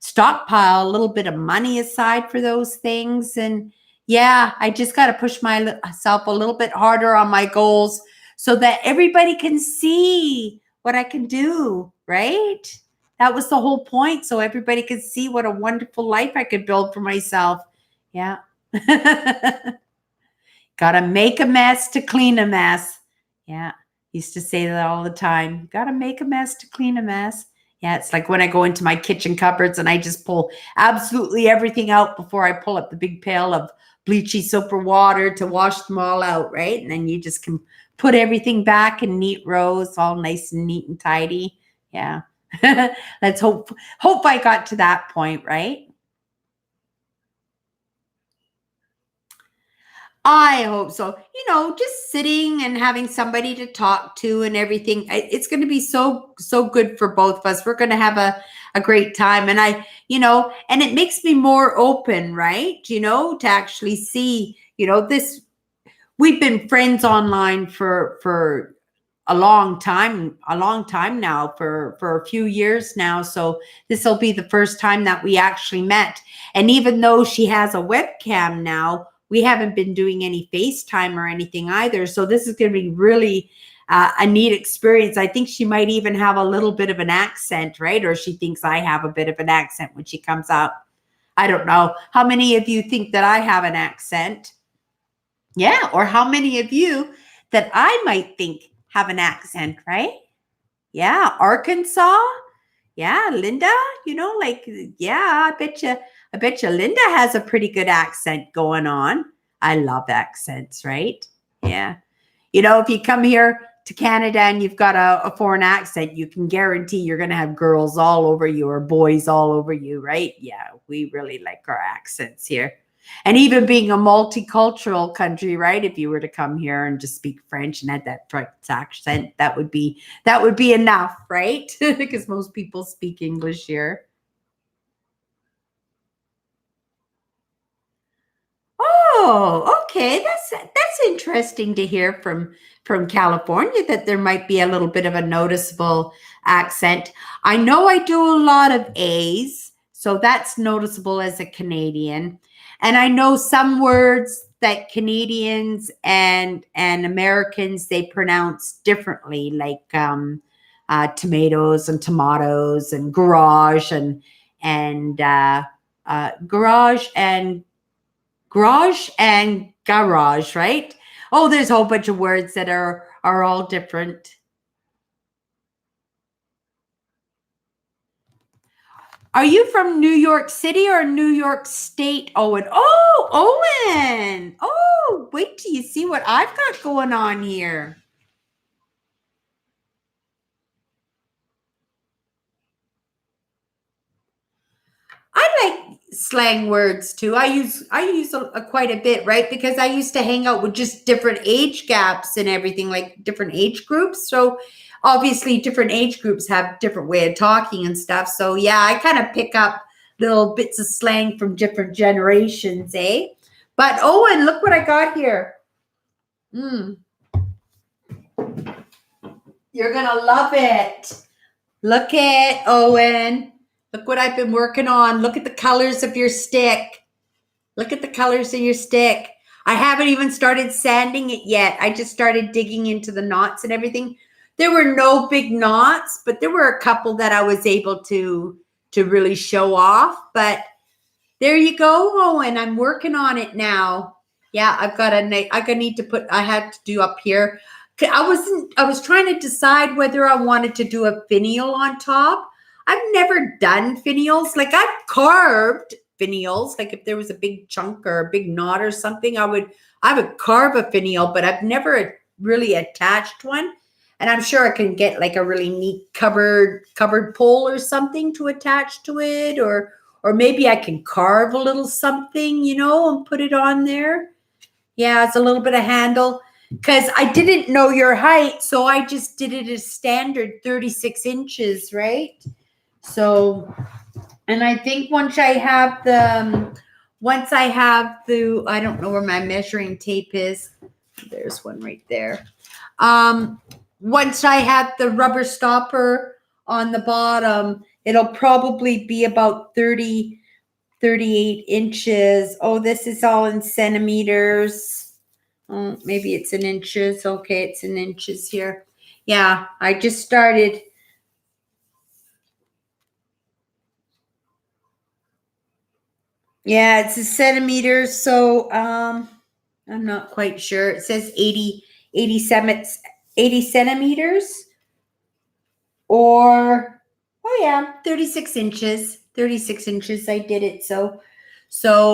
stockpile a little bit of money aside for those things. And yeah, I just got to push myself a little bit harder on my goals so that everybody can see what I can do, right? That was the whole point. So everybody could see what a wonderful life I could build for myself. Yeah. Got to make a mess to clean a mess. Yeah. Used to say that all the time. Got to make a mess to clean a mess. Yeah, it's like when I go into my kitchen cupboards and I just pull absolutely everything out before I pull up the big pail of bleachy soap or water to wash them all out, right? And then you just can put everything back in neat rows, all nice and neat and tidy. Yeah. Let's hope I got to that point, right? I hope so. Just sitting and having somebody to talk to and everything. It's going to be so good for both of us. We're going to have a great time. And and it makes me more open, right? To actually see, this. We've been friends online for a long time now, for a few years now. So this will be the first time that we actually met. And even though she has a webcam now, we haven't been doing any FaceTime or anything either. So this is going to be really a neat experience. I think she might even have a little bit of an accent, right? Or she thinks I have a bit of an accent when she comes out. I don't know. How many of you think that I have an accent? Yeah. Or how many of you that I might think have an accent, right? Yeah. Arkansas. Yeah. Linda, yeah, I bet you Linda has a pretty good accent going on. I love accents, right? Yeah. If you come here to Canada and you've got a foreign accent, you can guarantee you're going to have girls all over you or boys all over you, right? Yeah. We really like our accents here. And even being a multicultural country, right? If you were to come here and just speak French and had that French accent, that would be enough, right? Because most people speak English here. Oh, okay. That's interesting to hear from California, that there might be a little bit of a noticeable accent. I know I do a lot of A's, so that's noticeable as a Canadian. And I know some words that Canadians and Americans, they pronounce differently, like tomatoes and tomatoes and garage and garage, right? Oh, there's a whole bunch of words that are all different. Are you from New York City or New York State, Owen? Oh, Owen. Oh, wait till you see what I've got going on here. I like slang words too. I use quite a bit, right? Because I used to hang out with just different age gaps and everything, like different age groups. So obviously different age groups have different way of talking and stuff. So yeah, I kind of pick up little bits of slang from different generations, eh? But Owen, look what I got here. You're gonna love it. Look at Owen. Look what I've been working on. Look at the colors of your stick. Look at the colors of your stick. I haven't even started sanding it yet. I just started digging into the knots and everything. There were no big knots, but there were a couple that I was able to really show off. But there you go, Owen. I'm working on it now. Yeah, I had to do up here. I was trying to decide whether I wanted to do a finial on top. I've never done finials. Like, I've carved finials. Like, if there was a big chunk or a big knot or something, I would carve a finial, but I've never really attached one. And I'm sure I can get like a really neat covered pole or something to attach to it, or maybe I can carve a little something, and put it on there. Yeah, it's a little bit of handle, because I didn't know your height, so I just did it as standard 36 inches, right? So, and I think once I have I don't know where my measuring tape is. There's one right there. Once I have the rubber stopper on the bottom, it'll probably be about 38 inches. Oh, this is all in centimeters. Oh, maybe it's in inches. Okay, it's in inches here. Yeah, I just started. Yeah, it's a centimeter. So I'm not quite sure. It says 80 centimeters. Or, oh yeah, 36 inches. 36 inches I did it. So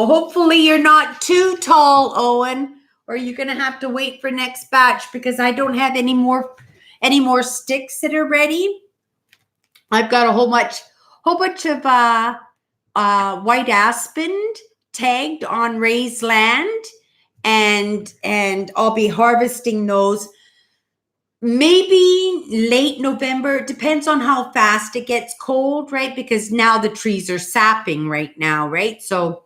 hopefully you're not too tall, Owen, or you're going to have to wait for next batch because I don't have any more sticks that are ready. I've got a whole bunch of white aspen tagged on raised land, and I'll be harvesting those maybe late November. It depends on how fast it gets cold, right? Because now the trees are sapping right now, right? So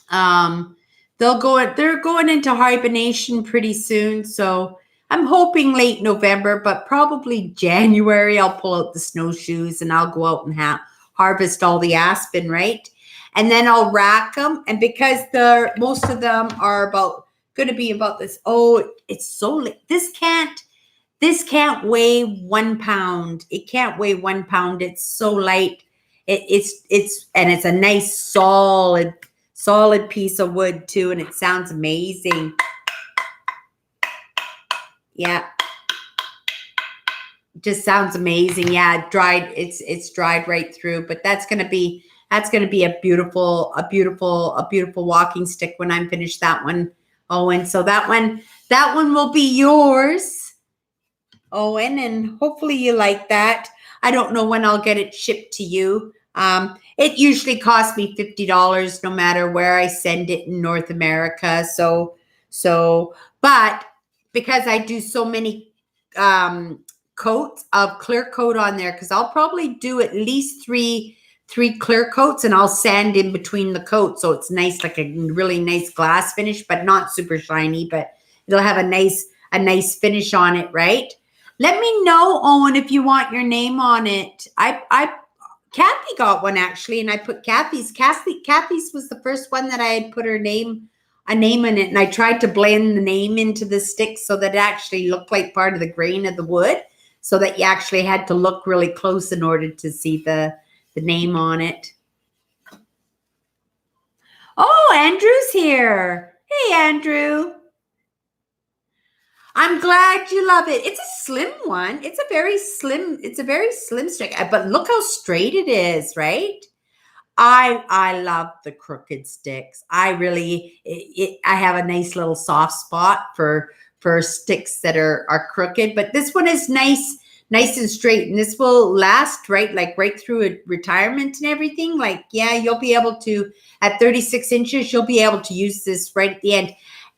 they're going into hibernation pretty soon. So I'm hoping late November, but probably January I'll pull out the snowshoes and I'll go out and harvest all the aspen, right? And then I'll rack them. And because most of them are going to be about this. Oh, it's so late. This can't weigh 1 pound. It can't weigh 1 pound. It's so light. It's a nice solid piece of wood too, and it sounds amazing. Yeah, just sounds amazing. Yeah, dried. It's dried right through, but that's gonna be a beautiful walking stick when I'm finished that one, Owen. So that one will be yours, Owen, and hopefully you like that. I don't know when I'll get it shipped to you. It usually costs me $50 no matter where I send it in North America. But because I do so many coats of clear coat on there, because I'll probably do at least three clear coats, and I'll sand in between the coats so it's nice, like a really nice glass finish, but not super shiny, but it'll have a nice finish on it, right? Let me know, Owen, if you want your name on it. Kathy got one actually, and I put Kathy's. Kathy's was the first one that I had put a name in it, and I tried to blend the name into the stick so that it actually looked like part of the grain of the wood, so that you actually had to look really close in order to see the name on it. Oh, Andrew's here. Hey, Andrew. I'm glad you love it. It's a slim one. It's a very slim stick, but look how straight it is, right? I love the crooked sticks. I have a nice little soft spot for sticks that are crooked, but this one is nice and straight, and this will last right through retirement and everything. Like, yeah, you'll be able to, at 36 inches, you'll be able to use this right at the end.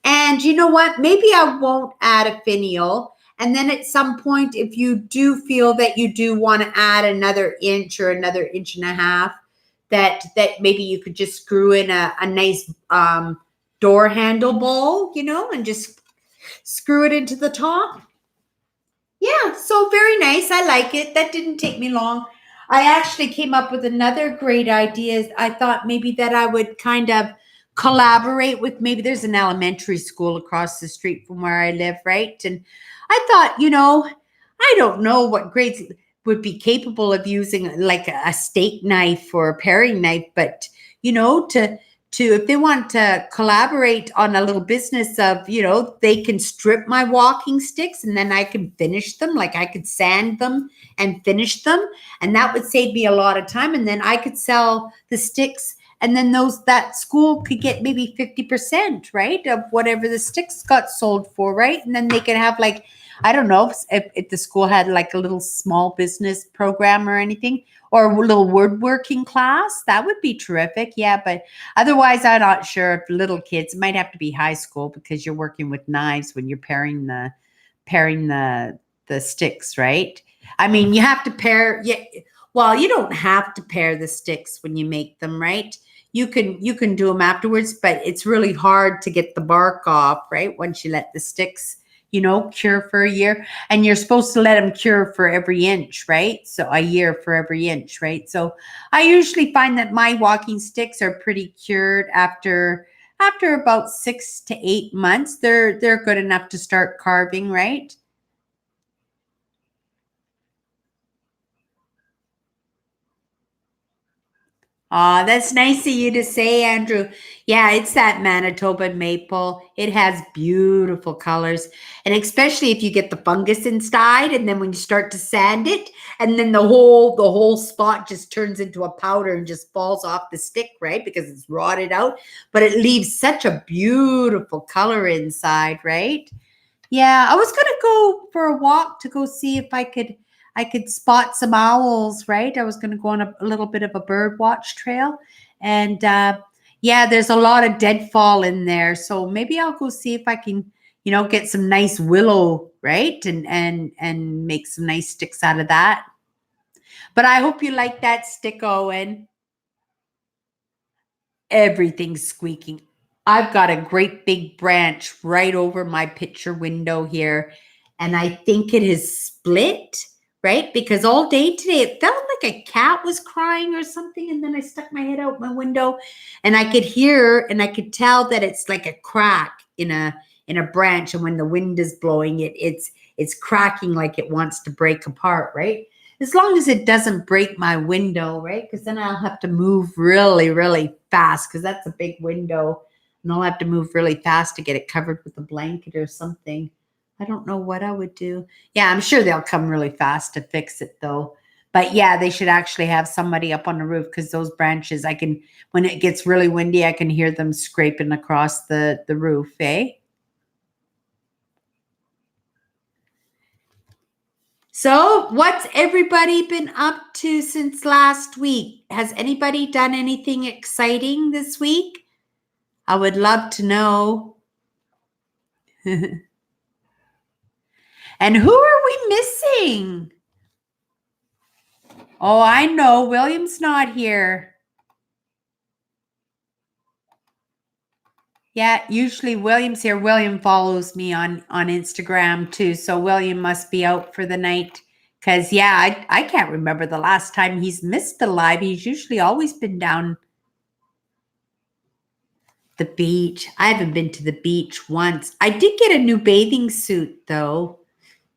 And you know what? Maybe I won't add a finial. And then at some point, if you do feel that you do want to add another inch or another inch and a half, that maybe you could just screw in a nice door handle bowl, and just screw it into the top. Yeah, so very nice. I like it. That didn't take me long. I actually came up with another great idea. I thought maybe that I would kind of collaborate with, maybe there's an elementary school across the street from where I live, right? And I thought, I don't know what grades would be capable of using like a steak knife or a paring knife, but to if they want to collaborate on a little business of, they can strip my walking sticks and then I can finish them. Like I could sand them and finish them, and that would save me a lot of time. And then I could sell the sticks, and then that school could get maybe 50%, right, of whatever the sticks got sold for, right? And then they could have, like, I don't know if the school had like a little small business program or anything, or a little woodworking class. That would be terrific. Yeah, but otherwise, I'm not sure if little kids, it might have to be high school because you're working with knives when you're paring the sticks, right? I mean, you have to pare. Yeah, well, you don't have to pare the sticks when you make them, right? You can do them afterwards, but it's really hard to get the bark off, right? Once you let the sticks, cure for a year, and you're supposed to let them cure for every inch, right? So a year for every inch, right? So I usually find that my walking sticks are pretty cured after about 6 to 8 months. They're good enough to start carving, right? Oh, that's nice of you to say, Andrew. Yeah, it's that Manitoba maple. It has beautiful colors. And especially if you get the fungus inside and then when you start to sand it and then the whole spot just turns into a powder and just falls off the stick, right? Because it's rotted out, but it leaves such a beautiful color inside, right? Yeah, I was gonna go for a walk to go see if I could spot some owls, right? I was gonna go on a little bit of a bird watch trail. And yeah, there's a lot of deadfall in there. So maybe I'll go see if I can, get some nice willow, right? And make some nice sticks out of that. But I hope you like that stick, Owen. Everything's squeaking. I've got a great big branch right over my picture window here, and I think it has split, right? Because all day today it felt like a cat was crying or something, and then I stuck my head out my window and I could hear and I could tell that it's like a crack in a branch, and when the wind is blowing it's cracking like it wants to break apart, right? As long as it doesn't break my window, right? Because then I'll have to move really, really fast because that's a big window. And I'll have to move really fast to get it covered with a blanket or something. I don't know what I would do. Yeah, I'm sure they'll come really fast to fix it though. But yeah, they should actually have somebody up on the roof because those branches, when it gets really windy, I can hear them scraping across the roof, eh? So, what's everybody been up to since last week? Has anybody done anything exciting this week? I would love to know. And who are we missing? Oh, I know. William's not here. Yeah, usually William's here. William follows me on Instagram too. So William must be out for the night. Cause yeah, I can't remember the last time he's missed the live. He's usually always been down the beach. I haven't been to the beach once. I did get a new bathing suit though,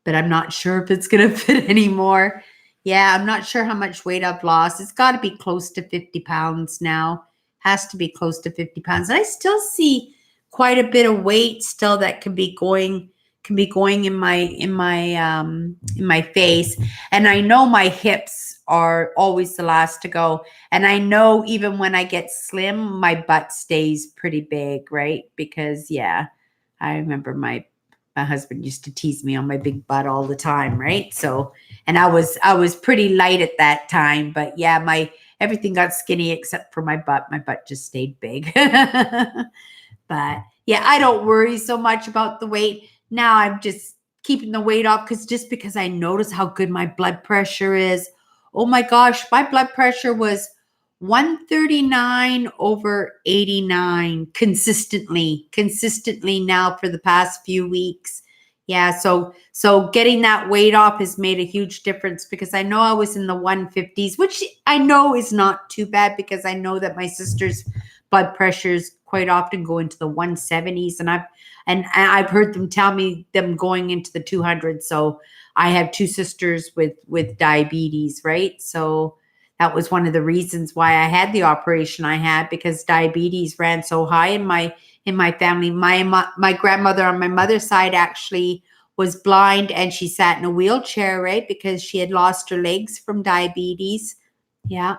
but I'm not sure if it's going to fit anymore. Yeah, I'm not sure how much weight I've lost. It's got to be close to 50 pounds now. Has to be close to 50 pounds. And I still see quite a bit of weight still that can be going in my face. And I know my hips are always the last to go. And I know even when I get slim, my butt stays pretty big, right? Because yeah, I remember my husband used to tease me on my big butt all the time, right? So, and I was pretty light at that time, but yeah, my everything got skinny except for my butt. My butt just stayed big. But yeah, I don't worry so much about the weight. Now I'm just keeping the weight off because I notice how good my blood pressure is. Oh my gosh, my blood pressure was 139 over 89 consistently now for the past few weeks. Yeah, so getting that weight off has made a huge difference because I know I was in the 150s, which I know is not too bad because I know that my sister's blood pressures quite often go into the 170s, and I've heard them tell me them going into the 200s. So I have two sisters with diabetes, right? So that was one of the reasons why I had the operation I had, because diabetes ran so high in my family. My grandmother on my mother's side actually was blind, and she sat in a wheelchair, right? Because she had lost her legs from diabetes. Yeah.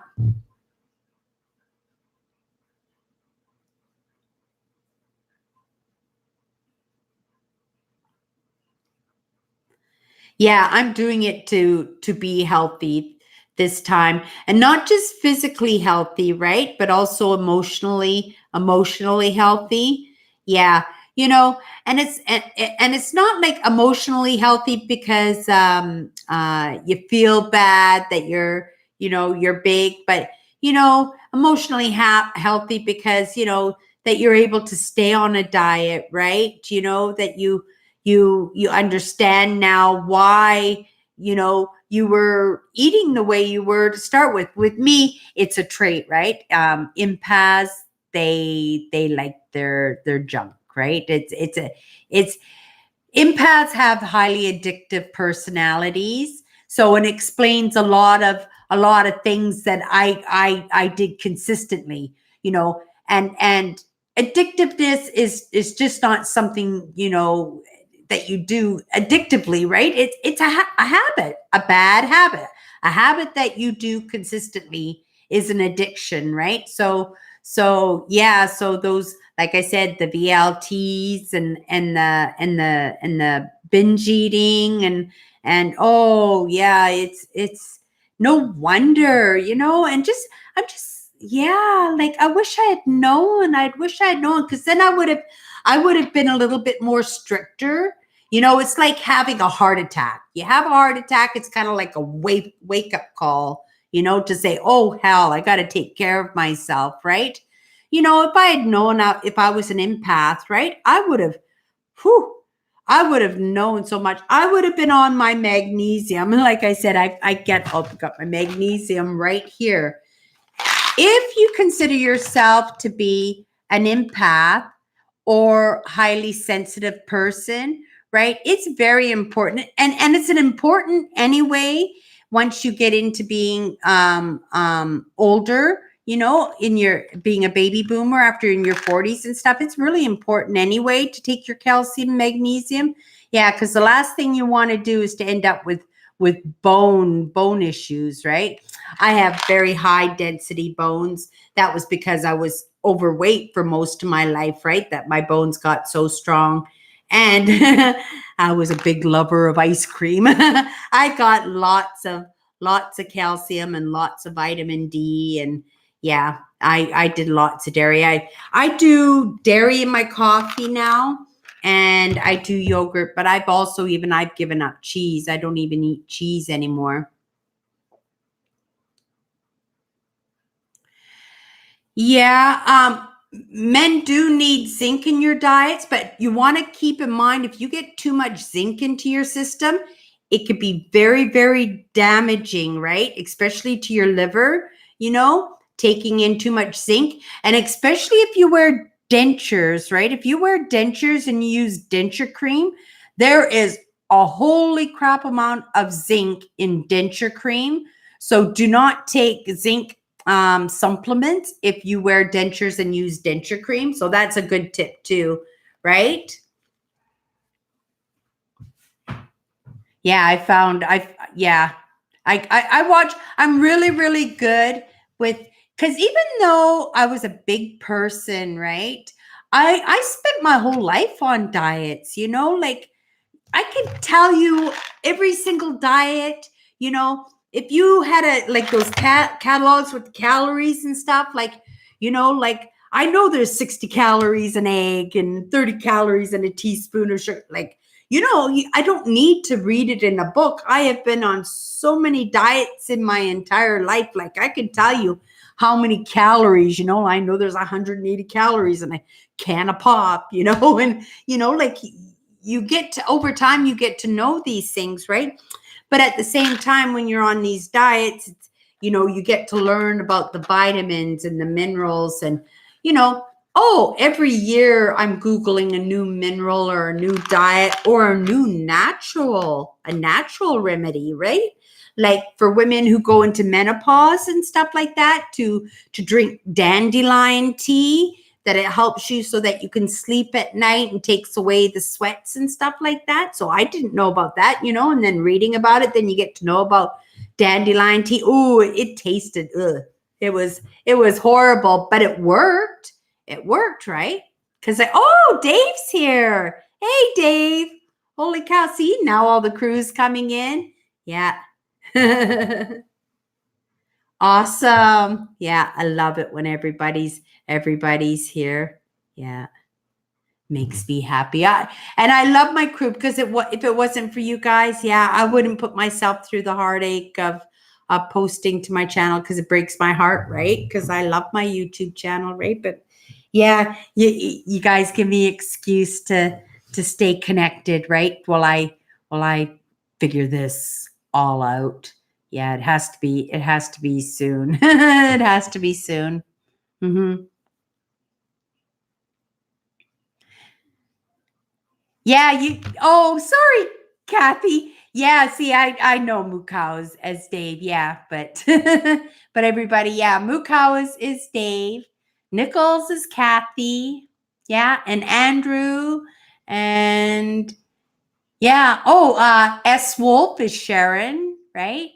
Yeah, I'm doing it to be healthy this time, and not just physically healthy, right? But also emotionally healthy. Yeah, and it's not like emotionally healthy because you feel bad that you're big, but emotionally healthy because that you're able to stay on a diet, right? That you understand now why you were eating the way you were to start with me. It's a trait, right? Empaths, they like their junk, right? It's empaths have highly addictive personalities, so it explains a lot a lot of things that I did consistently, and addictiveness is just not something, that you do addictively, right? It's a habit, a bad habit, a habit that you do consistently is an addiction, right? So those, like I said, the VLTs and the binge eating and oh yeah, it's no wonder, and I'm just yeah, like I wish I had known. I wish I had known, because then I would have been a little bit more stricter. It's like having a heart attack. You have a heart attack, it's kind of like a wake up call, to say, oh hell, I got to take care of myself, right? If I had known, if I was an empath, right, whew, I would have known so much. I would have been on my magnesium. And like I said, I've got my magnesium right here. If you consider yourself to be an empath or highly sensitive person, right? It's very important. And it's an important anyway, once you get into being older, in your being a baby boomer after in your 40s and stuff. It's really important anyway to take your calcium, magnesium. Yeah, because the last thing you want to do is to end up with bone issues, right? I have very high density bones. That was because I was overweight for most of my life, right? That my bones got so strong. And I was a big lover of ice cream. I got lots of calcium and lots of vitamin D. And yeah, I did lots of dairy. I do dairy in my coffee now, and I do yogurt, but I've given up cheese. I don't even eat cheese anymore. Yeah, men do need zinc in your diets, but you want to keep in mind, if you get too much zinc into your system, it could be very, very damaging, right? Especially to your liver, taking in too much zinc. And especially if you wear dentures, right? If you wear dentures and you use denture cream, there is a holy crap amount of zinc in denture cream. So do not take zinc supplements if you wear dentures and use denture cream. So that's a good tip too, right? Yeah, I watch. I'm really, really good with, because even though I was a big person, right? I spent my whole life on diets, like I can tell you every single diet, if you had like those catalogs with calories and stuff, like I know there's 60 calories an egg and 30 calories in a teaspoon of sugar. Like, I don't need to read it in a book. I have been on so many diets in my entire life. Like I can tell you how many calories, I know there's 180 calories in a can of pop, and, like, you get to, over time, you get to know these things, right? But at the same time, when you're on these diets, you get to learn about the vitamins and the minerals and, every year I'm Googling a new mineral or a new diet or a natural remedy, right? Like for women who go into menopause and stuff like that, to drink dandelion tea, that it helps you so that you can sleep at night and takes away the sweats and stuff like that. So I didn't know about that, and then reading about it, then you get to know about dandelion tea. Oh, it tasted, it was horrible, but it worked. It worked, right? Because Dave's here. Hey, Dave. Holy cow. See, now all the crew's coming in. Yeah. Awesome. Yeah, I love it when everybody's here. Yeah, makes me happy. And I love my crew, because if it wasn't for you guys, yeah, I wouldn't put myself through the heartache of posting to my channel, because it breaks my heart, right? Because I love my YouTube channel, right? But yeah, you guys give me excuse to stay connected, right? While I figure this all out. Yeah, it has to be. It has to be soon. It has to be soon. Mm-hmm. Yeah, you. Oh, sorry, Kathy. Yeah, see, I know Mukau as Dave, yeah, but but everybody, yeah, Mukau is Dave, Nichols is Kathy, yeah, and Andrew, and yeah, oh, S Wolf is Sharon, right?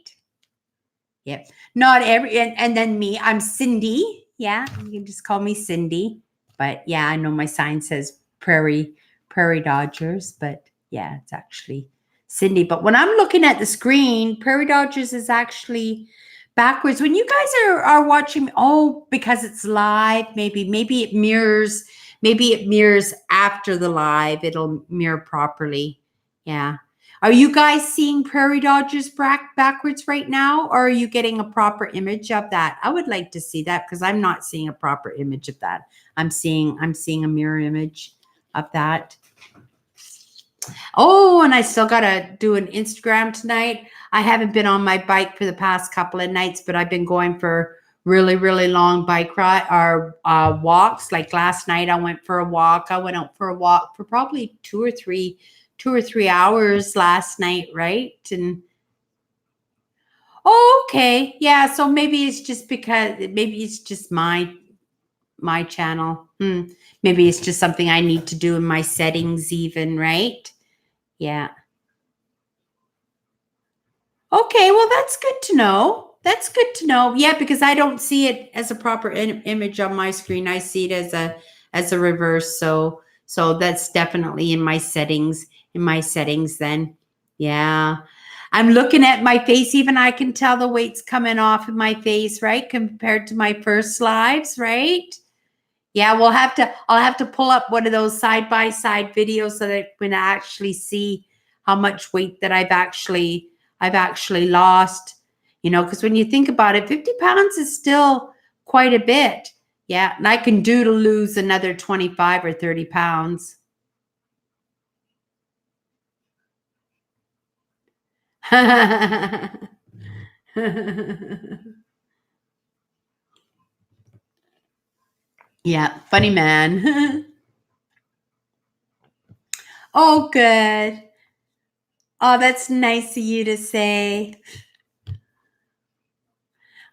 Yep. Not every and then me, I'm Cindy. Yeah, you can just call me Cindy. But yeah, I know my sign says Prairie Dodgers, but yeah, it's actually Cindy. But when I'm looking at the screen, Prairie Dodgers is actually backwards. When you guys are watching, oh, because it's live, maybe it mirrors after the live. It'll mirror properly. Yeah. Are you guys seeing Prairie Dodgers backwards right now, or are you getting a proper image of that? I would like to see that because I'm not seeing a proper image of that. I'm seeing a mirror image of that. Oh, and I still gotta do an Instagram tonight. I haven't been on my bike for the past couple of nights, but I've been going for really, really long bike ride or walks. Like last night, I went for a walk. I went out for a walk for probably 2 or 3 hours last night, right? And oh, okay, yeah. So maybe it's just because maybe it's just my channel. Maybe it's just something I need to do in my settings, even, right? Yeah. Okay, well, that's good to know. That's good to know. Yeah, because I don't see it as a proper image on my screen. I see it as a reverse. So that's definitely in my settings. In my settings, then. Yeah. I'm looking at my face. Even I can tell the weight's coming off of my face, right? Compared to my first lives, right? Yeah, I'll have to pull up one of those side by side videos so that we can actually see how much weight that I've actually lost. You know, because when you think about it, 50 pounds is still quite a bit. Yeah, and I can do to lose another 25 or 30 pounds. Yeah, funny man. Oh, good. Oh, that's nice of you to say.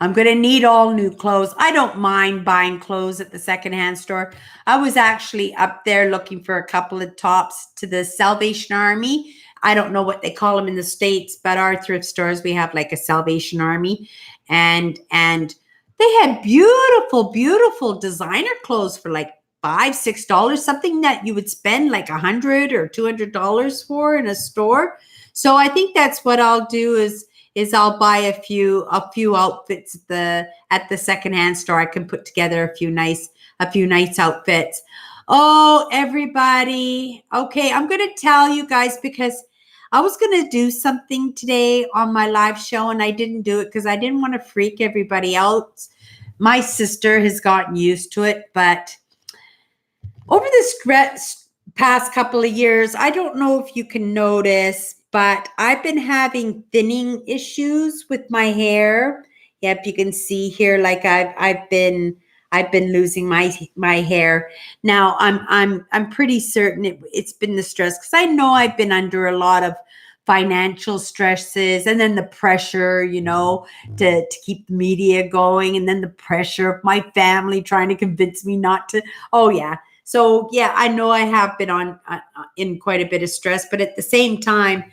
I'm going to need all new clothes. I don't mind buying clothes at the secondhand store. I was actually up there looking for a couple of tops to the Salvation Army. I don't know what they call them in the States, but our thrift stores, we have like a Salvation Army. And they had beautiful, beautiful designer clothes for like $5, $6, something that you would spend like $100 or $200 for in a store. So I think that's what I'll do is I'll buy a few outfits at the secondhand store. I can put together a few nice outfits. Oh, everybody. Okay, I'm going to tell you guys because I was going to do something today on my live show and I didn't do it because I didn't want to freak everybody out. My sister has gotten used to it, but over this past couple of years, I don't know if you can notice, but I've been having thinning issues with my hair. Yep, you can see here, like I've been losing my hair. Now I'm pretty certain it's been the stress because I know I've been under a lot of financial stresses and then the pressure, you know, to keep the media going, and then the pressure of my family trying to convince me not to. Oh yeah. So yeah, I know I have been in quite a bit of stress, but at the same time,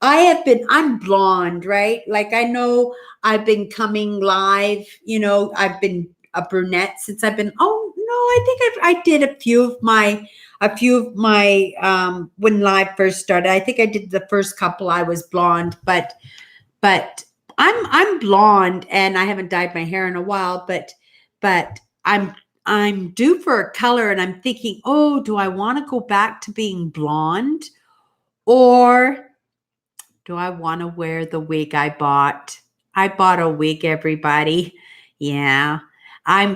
I'm blonde, right? Like I know I've been coming live, you know, I've been a brunette since I've been, oh no, I think I did a few of my, when live first started. I think I did the first couple I was blonde, but I'm blonde and I haven't dyed my hair in a while, but I'm due for a color and I'm thinking, oh, do I want to go back to being blonde or do I want to wear the wig I bought? I bought a wig, everybody. Yeah. I'm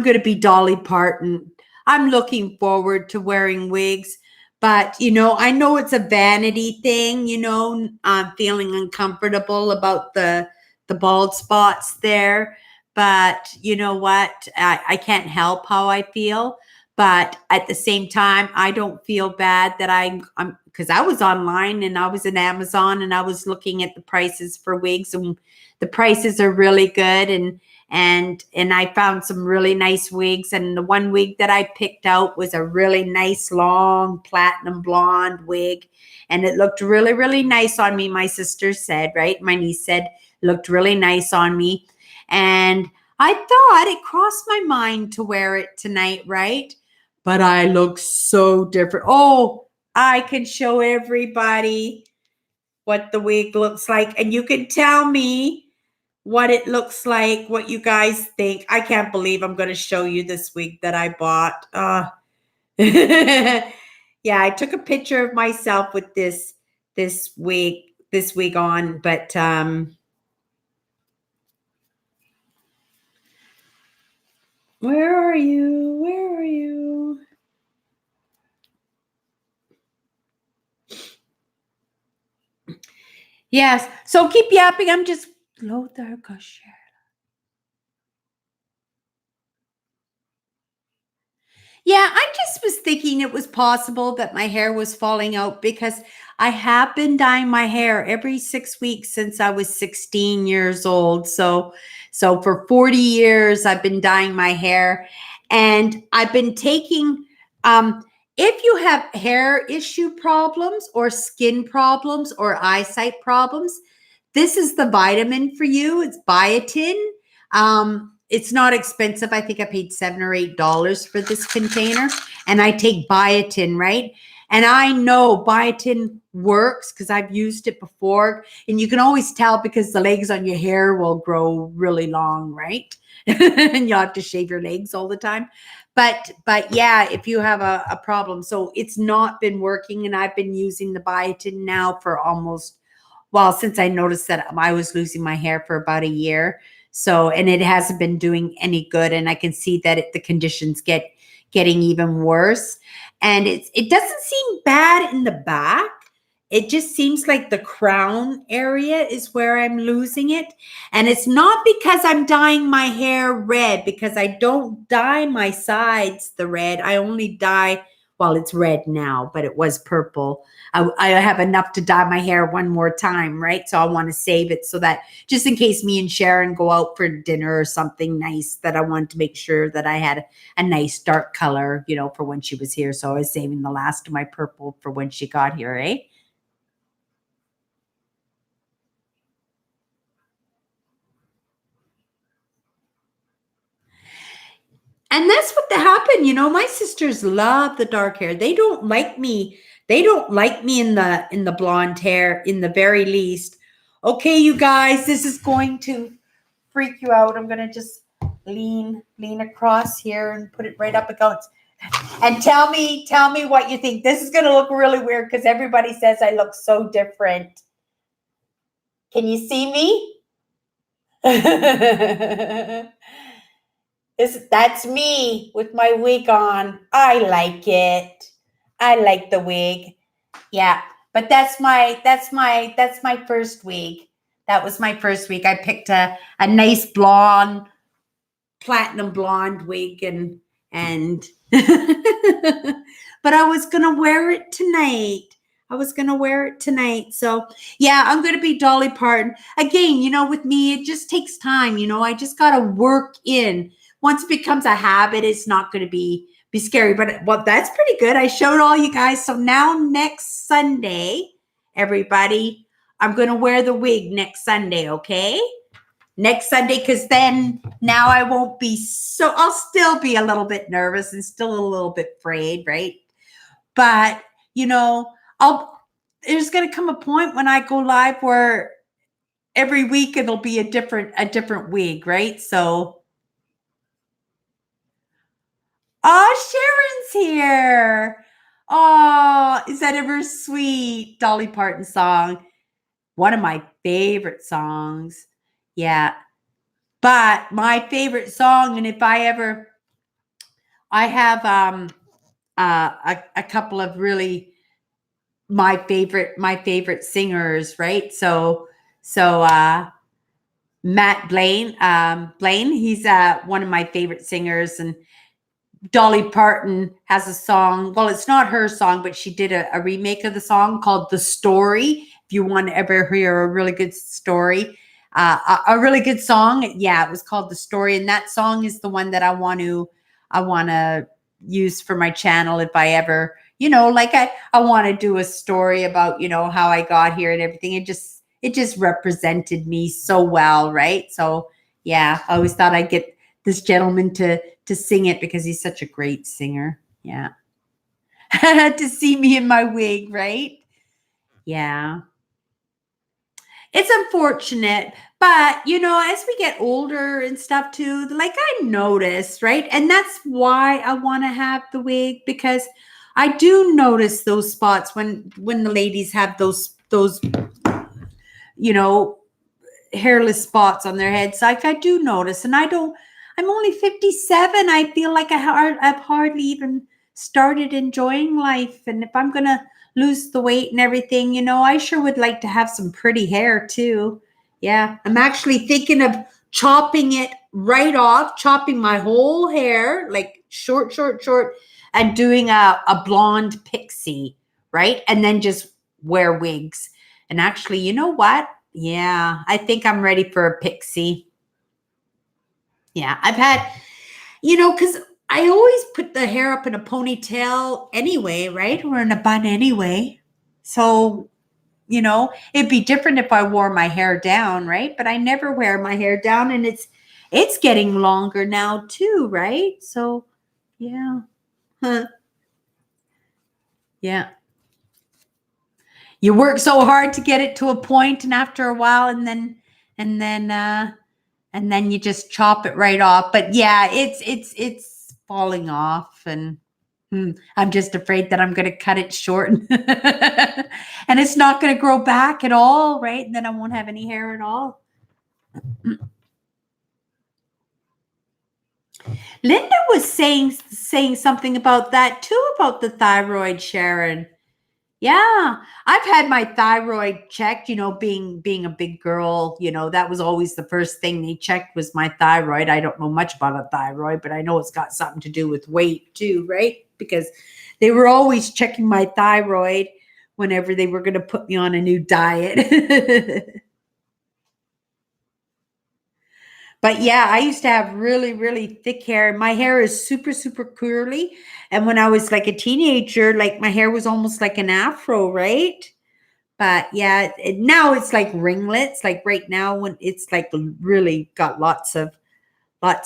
going to be Dolly Parton. I'm looking forward to wearing wigs, but you know, I know it's a vanity thing, you know, I'm feeling uncomfortable about the bald spots there, but you know what? I can't help how I feel. But at the same time, I don't feel bad that I'm because I was online and I was in Amazon and I was looking at the prices for wigs, and the prices are really good, and I found some really nice wigs, and the one wig that I picked out was a really nice long platinum blonde wig, and it looked really, really nice on me. My sister said, right? My niece said it looked really nice on me. And I thought it crossed my mind to wear it tonight, right? But I look so different. Oh, I can show everybody what the wig looks like, and you can tell me what it looks like, what you guys think. I can't believe I'm going to show you this wig that I bought. Yeah, I took a picture of myself with this wig on, but where are you? Where are you? Yes. So keep yapping. I'm just low there, gosh. Yeah, I just was thinking it was possible that my hair was falling out because I have been dyeing my hair every 6 weeks since I was 16 years old. So for 40 years I've been dyeing my hair, and I've been taking if you have hair issue problems or skin problems or eyesight problems, this is the vitamin for you. It's biotin. It's not expensive. I think I paid $7 or $8 for this container, and I take biotin, right? And I know biotin works because I've used it before, and you can always tell because the legs on your hair will grow really long, right? And you'll have to shave your legs all the time. But yeah, if you have a problem, so it's not been working, and I've been using the biotin now for almost, well, since I noticed that I was losing my hair for about a year. So, and it hasn't been doing any good. And I can see that the conditions getting even worse. And it doesn't seem bad in the back. It just seems like the crown area is where I'm losing it. And it's not because I'm dyeing my hair red, because I don't dye my sides the red. I only dye, well, it's red now, but it was purple. I have enough to dye my hair one more time, right? So I want to save it so that just in case me and Sharon go out for dinner or something nice, that I wanted to make sure that I had a nice dark color, for when she was here. So I was saving the last of my purple for when she got here, eh? And that's what happened. My sisters love the dark hair. They don't like me. They don't like me in the blonde hair in the very least. Okay, you guys, this is going to freak you out. I'm gonna just lean across here and put it right up against. And tell me what you think. This is gonna look really weird because everybody says I look so different. Can you see me? That's me with my wig on. I like it. I like the wig. Yeah. But that's my first wig. That was my first wig. I picked a nice blonde, platinum blonde wig, and but I was gonna wear it tonight. So yeah, I'm gonna be Dolly Parton. Again, with me, it just takes time. I just gotta work in. Once it becomes a habit, it's not gonna be scary. But well, that's pretty good. I showed all you guys. So now next Sunday, everybody, I'm gonna wear the wig next Sunday, okay? Next Sunday, because then now I won't be I'll still be a little bit nervous and still a little bit afraid, right? But there's going to come a point when I go live where every week it'll be a different week, right? So, oh, Sharon's here. Oh, is that ever sweet? Dolly Parton song. One of my favorite songs. Yeah. But my favorite song, and if I have a couple of really my favorite singers, right? So Matt Blaine, he's one of my favorite singers, and Dolly Parton has a song. Well, it's not her song, but she did a remake of the song called "The Story." If you want to ever hear a really good story, a really good song, yeah, it was called "The Story," and that song is the one that I want to use for my channel if I ever, like I want to do a story about, how I got here and everything. It just represented me so well, right? So yeah, I always thought I'd get this gentleman to sing it because he's such a great singer. Yeah. To see me in my wig, right? Yeah. It's unfortunate, but as we get older and stuff too, like I notice, right? And that's why I want to have the wig, because I do notice those spots when the ladies have those you know hairless spots on their heads. Like I do notice, and I'm only 57. I feel like I've hardly even started enjoying life. And if I'm going to lose the weight and everything, I sure would like to have some pretty hair too. Yeah. I'm actually thinking of chopping it right off, chopping my whole hair, like short, short, short, and doing a blonde pixie, right? And then just wear wigs. And actually, you know what? Yeah, I think I'm ready for a pixie. Yeah, I've had, because I always put the hair up in a ponytail anyway, right? Or in a bun anyway. So, it'd be different if I wore my hair down, right? But I never wear my hair down, and it's getting longer now too, right? So, yeah. Huh. Yeah. You work so hard to get it to a point, and after a while, and then and then you just chop it right off. But yeah, it's falling off, and I'm just afraid that I'm going to cut it short, and it's not going to grow back at all, right? And then I won't have any hair at all. Linda was saying something about that too, about the thyroid, Sharon. Yeah, I've had my thyroid checked, being a big girl, that was always the first thing they checked was my thyroid. I don't know much about a thyroid, but I know it's got something to do with weight too, right? Because they were always checking my thyroid whenever they were going to put me on a new diet. But yeah, I used to have really, really thick hair. My hair is super, super curly. And when I was like a teenager, like my hair was almost like an afro, right? But yeah, now it's like ringlets. Like right now, when it's like really got lots of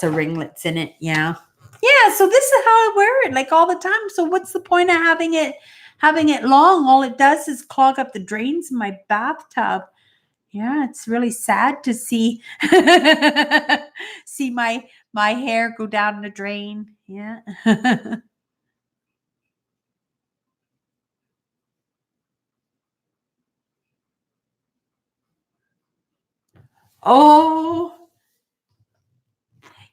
ringlets in it. Yeah, yeah. So this is how I wear it, like all the time. So what's the point of having it long? All it does is clog up the drains in my bathtub. Yeah, it's really sad to see see my hair go down the drain. Yeah. Oh,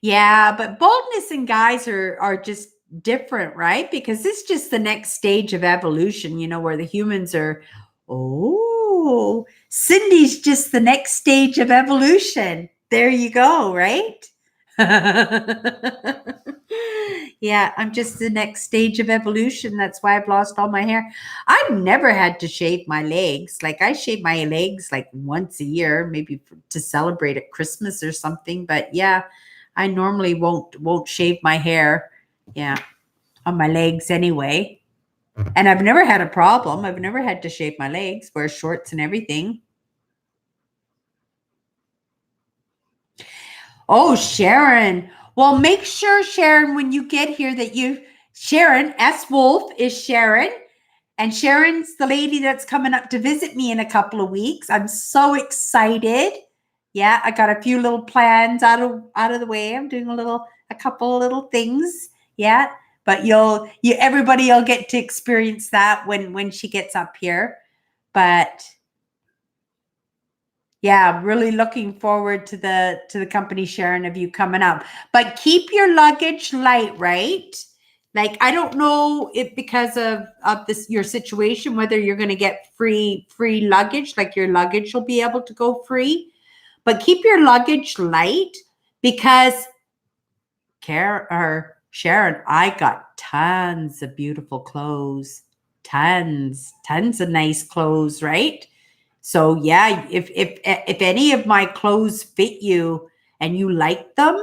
yeah, but baldness in guys are just different, right? Because it's just the next stage of evolution, where the humans are, oh, Cindy's just the next stage of evolution. There you go, right? Yeah, I'm just the next stage of evolution. That's why I've lost all my hair. I've never had to shave my legs. Like I shave my legs like once a year, maybe to celebrate at Christmas or something. But yeah, I normally won't shave my hair. Yeah, on my legs anyway. And I've never had a problem. I've never had to shave my legs, wear shorts and everything. Oh, Sharon. Well, make sure, Sharon, when you get here that Sharon, S. Wolf is Sharon. And Sharon's the lady that's coming up to visit me in a couple of weeks. I'm so excited. Yeah, I got a few little plans out of the way. I'm doing a couple of little things. Yeah, but everybody will get to experience that when she gets up here. But yeah, I'm really looking forward to the company, Sharon, of you coming up. But keep your luggage light, right? Like I don't know if because of this your situation whether you're going to get free luggage, like your luggage will be able to go free. But keep your luggage light because Sharon, I got tons of beautiful clothes. Tons of nice clothes, right? So yeah, if any of my clothes fit you and you like them,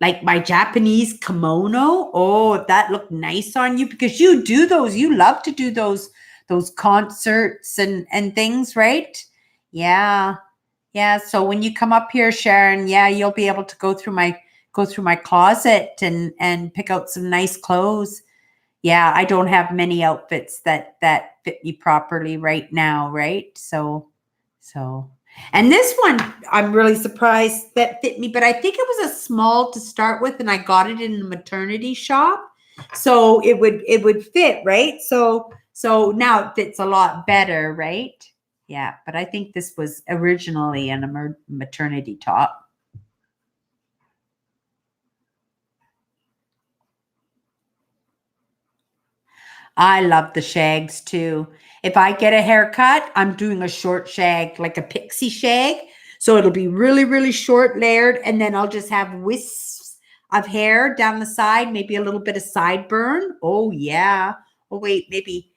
like my Japanese kimono, oh, if that looked nice on you, because you do those, you love to do those concerts and things, right? Yeah. Yeah, so when you come up here, Sharon, yeah, you'll be able to go through my closet and pick out some nice clothes. Yeah, I don't have many outfits that fit me properly right now, right? So and this one I'm really surprised that fit me, but I think it was a small to start with and I got it in the maternity shop. So it would fit, right? So now it fits a lot better, right? Yeah, but I think this was originally an maternity top. I love the shags too. If I get a haircut, I'm doing a short shag, like a pixie shag. So it'll be really, really short layered, and then I'll just have wisps of hair down the side, maybe a little bit of sideburn. Oh yeah. Oh wait, maybe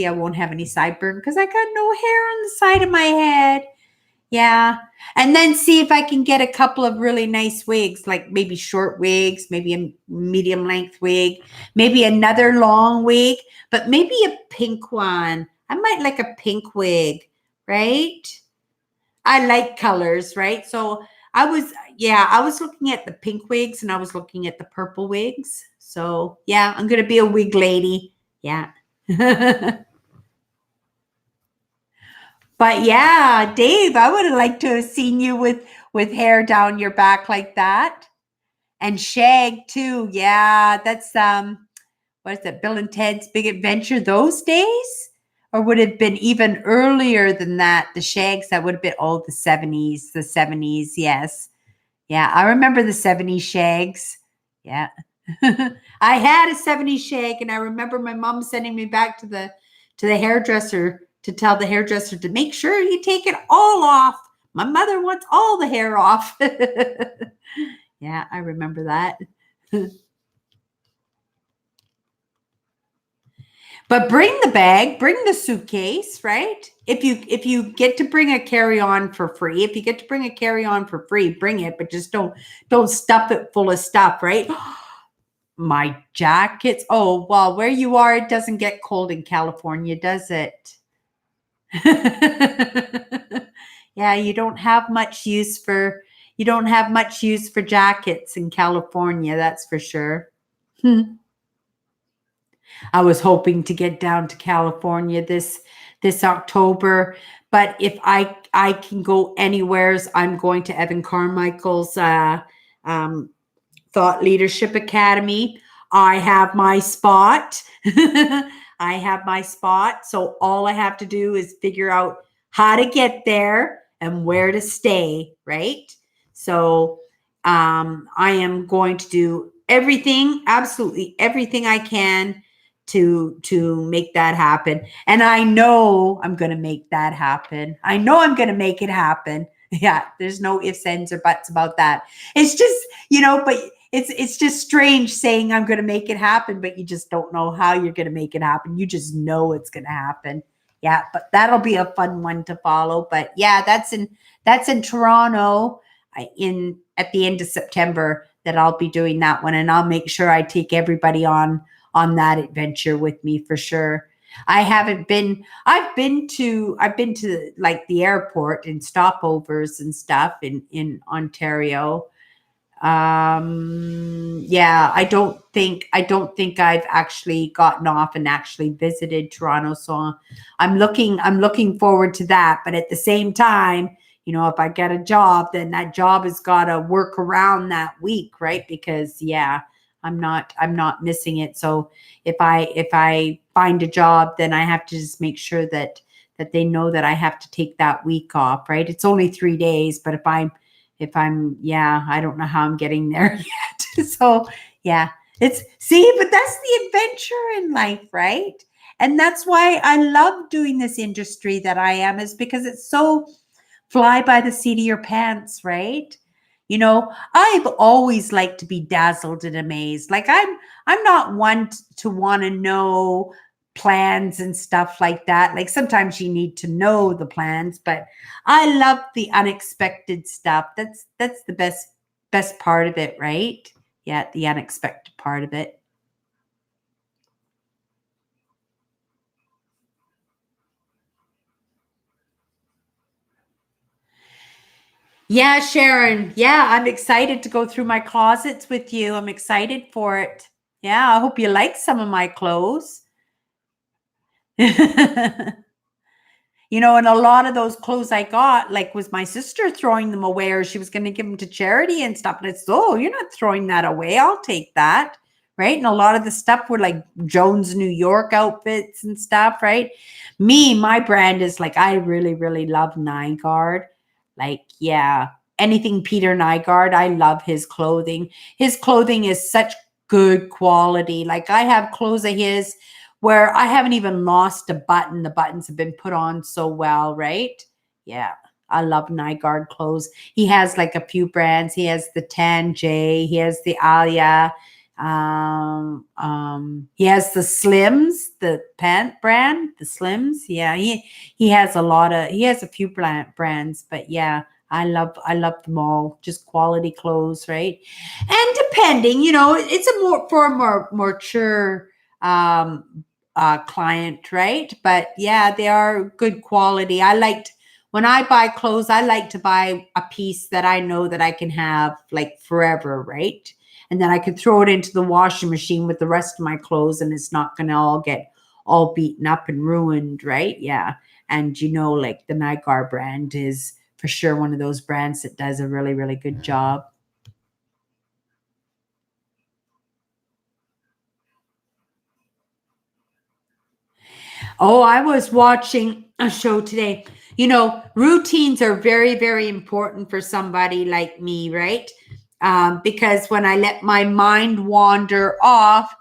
I won't have any sideburn because I got no hair on the side of my head. Yeah. And then see if I can get a couple of really nice wigs, like maybe short wigs, maybe a medium length wig, maybe another long wig, but maybe a pink one. I might like a pink wig, right? I like colors, right? So I was looking at the pink wigs and I was looking at the purple wigs. So yeah, I'm going to be a wig lady. Yeah. But yeah, Dave, I would have liked to have seen you with hair down your back like that. And shag too. Yeah, that's what is it, Bill and Ted's Big Adventure those days? Or would it have been even earlier than that? The shags that would have been the 70s, the 70s, yes. Yeah, I remember the 70s shags. Yeah. I had a 70s shag and I remember my mom sending me back to the hairdresser to tell the hairdresser to make sure you take it all off. My mother wants all the hair off. Yeah, I remember that. But bring the bag, bring the suitcase, right? If you get to bring a carry-on for free, if you get to bring a carry-on for free, bring it, but just don't stuff it full of stuff, right? My jackets. Oh, well, where you are, it doesn't get cold in California, does it? Yeah, you don't have much use for jackets in California, that's for sure. I was hoping to get down to California this October, but if I can go anywheres, I'm going to Evan Carmichael's um, Thought Leadership Academy. I have my spot. I have my spot. So all I have to do is figure out how to get there and where to stay, right? So I am going to do everything, absolutely everything I can to make that happen. And I know I'm going to make that happen. I know I'm going to make it happen. Yeah, there's no ifs, ands, or buts about that. It's just, but it's just strange saying I'm going to make it happen, but you just don't know how you're going to make it happen. You just know it's going to happen. Yeah, but that'll be a fun one to follow. But yeah, that's in Toronto in at the end of September that I'll be doing that one, and I'll make sure I take everybody on that adventure with me for sure. I haven't been I've been to like the airport and stopovers and stuff in Ontario. Yeah, I don't think I've actually gotten off and actually visited Toronto, so I'm looking forward to that. But at the same time, if I get a job, then that job has got to work around that week, right? Because yeah, I'm not missing it. So if I find a job, then I have to just make sure that they know that I have to take that week off, right? It's only 3 days, but yeah, I don't know how I'm getting there yet. So yeah, but that's the adventure in life, right? And that's why I love doing this industry that I am, is because it's so fly by the seat of your pants, right? I've always liked to be dazzled and amazed. Like I'm not one to want to know plans and stuff like that. Like sometimes you need to know the plans, but I love the unexpected stuff. That's the best part of it, right? Yeah, the unexpected part of it. Yeah, Sharon. Yeah, I'm excited to go through my closets with you. I'm excited for it. Yeah, I hope you like some of my clothes. And a lot of those clothes I got, like, was my sister throwing them away, or she was going to give them to charity and stuff. And it's, oh, you're not throwing that away. I'll take that. Right. And a lot of the stuff were like Jones, New York outfits and stuff. Right. My brand is like, I really, really love Nygaard. Like, yeah, anything Peter Nygaard. I love his clothing. His clothing is such good quality. Like, I have clothes of his where I haven't even lost a button. The buttons have been put on so well, right? Yeah. I love Nygaard clothes. He has like a few brands. He has the Tan J. He has the Alia. He has the Slims, the pant brand, the Slims. Yeah, he has a few brands, but yeah, I love them all. Just quality clothes, right? And depending, it's a more mature client, right? But yeah, they are good quality. When I buy clothes, I like to buy a piece that I know that I can have like forever, right? And then I could throw it into the washing machine with the rest of my clothes, and it's not going to all get all beaten up and ruined, right? Yeah. And like the Nygaard brand is for sure one of those brands that does a really, really good job. Oh, I was watching a show today. Routines are very, very important for somebody like me, right? Because when I let my mind wander off,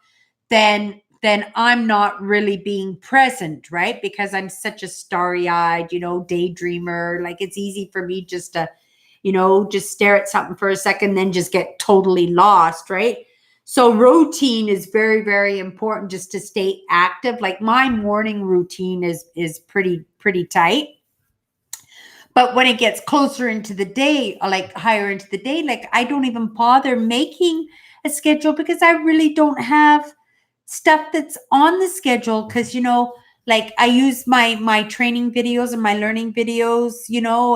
then I'm not really being present, right? Because I'm such a starry-eyed, daydreamer. Like, it's easy for me just to, just stare at something for a second, then just get totally lost, right? So routine is very, very important just to stay active. Like, my morning routine is pretty tight. But when it gets closer into the day, or like higher into the day, like, I don't even bother making a schedule because I really don't have stuff that's on the schedule. Because like, I use my training videos and my learning videos,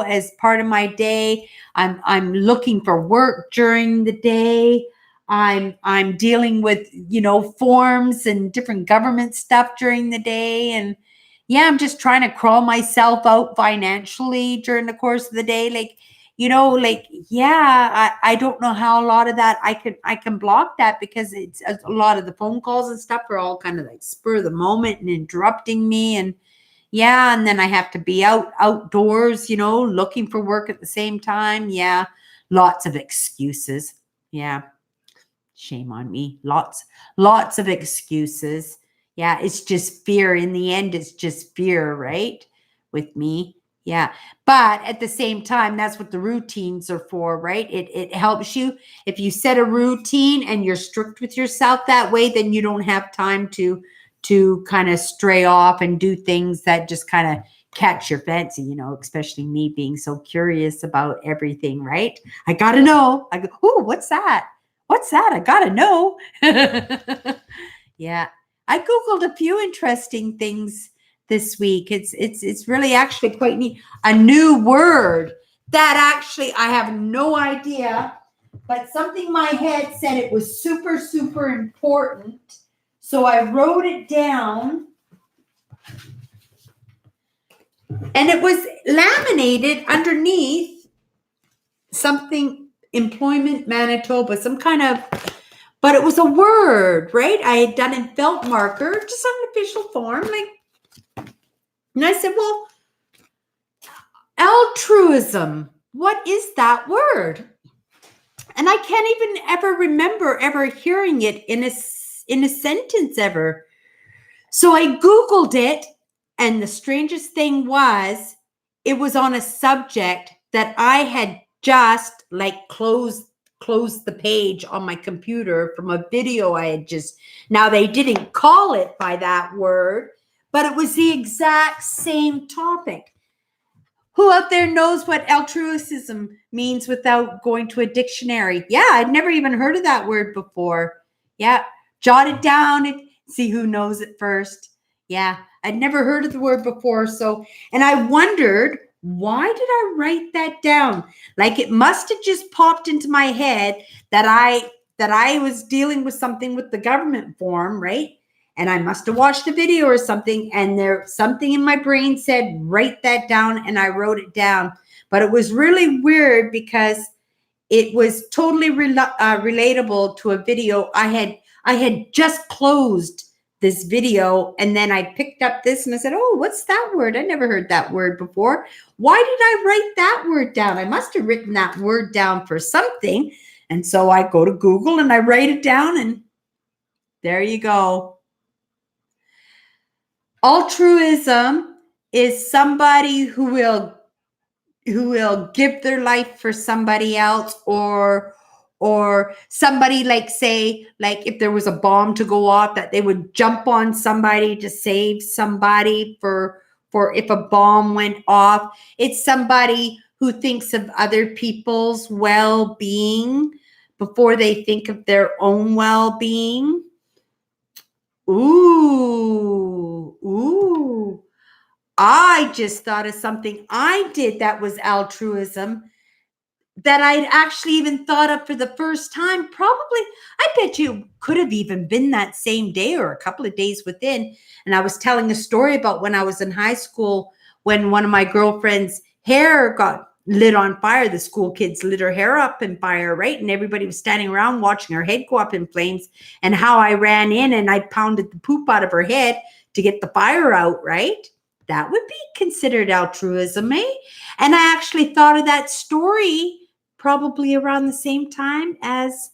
as part of my day. I'm looking for work during the day. I'm dealing with forms and different government stuff during the day. And yeah, I'm just trying to crawl myself out financially during the course of the day. Like, like, yeah, I don't know how a lot of that I can block that, because it's a lot of the phone calls and stuff are all kind of like spur of the moment and interrupting me. And yeah, and then I have to be outdoors, looking for work at the same time. Yeah, lots of excuses. Yeah. Shame on me. Lots of excuses. Yeah, it's just fear. In the end, it's just fear, right? With me. Yeah. But at the same time, that's what the routines are for, right? It helps you. If you set a routine and you're strict with yourself that way, then you don't have time to kind of stray off and do things that just kind of catch your fancy, especially me being so curious about everything, right? I gotta know. I go, oh, what's that? What's that? I gotta know. Yeah. I Googled a few interesting things this week. It's really actually quite neat. A new word that actually I have no idea, but something my head said it was super, super important. So I wrote it down. And it was laminated underneath something, Employment Manitoba, some kind of, but it was a word, right? I had done in felt marker, just on an official form. Like, and I said, well, altruism, what is that word? And I can't even ever remember ever hearing it in a sentence ever. So I Googled it, and the strangest thing was, it was on a subject that I had just like closed the page on my computer from a video I had just, now they didn't call it by that word, but it was the exact same topic. Who out there knows what altruism means without going to a dictionary? Yeah, I'd never even heard of that word before. Yeah, jot it down and see who knows it first. Yeah, I'd never heard of the word before. So, and I wondered, why did I write that down? Like it must have just popped into my head that I was dealing with something with the government form, right? And I must have watched a video or something, and there something in my brain said, write that down, and I wrote it down. But it was really weird because it was totally relatable to a video. I had just closed this video, and then I picked up this and I said, oh, what's that word? I never heard that word before. Why did I write that word down? I must have written that word down for something. And so I go to Google and I write it down, and there you go. Altruism is somebody who will give their life for somebody else, or somebody, like, say, like if there was a bomb to go off, that they would jump on somebody to save somebody for if a bomb went off. It's somebody who thinks of other people's well-being before they think of their own well-being. Ooh. I just thought of something I did that was altruism that I'd actually even thought of for the first time. Probably, I bet you could have even been that same day or a couple of days within. And I was telling a story about when I was in high school, when one of my girlfriend's hair got lit on fire. The school kids lit her hair up in fire, right? And everybody was standing around watching her head go up in flames, and how I ran in and I pounded the poop out of her head to get the fire out, right? That would be considered altruism, eh? And I actually thought of that story probably around the same time as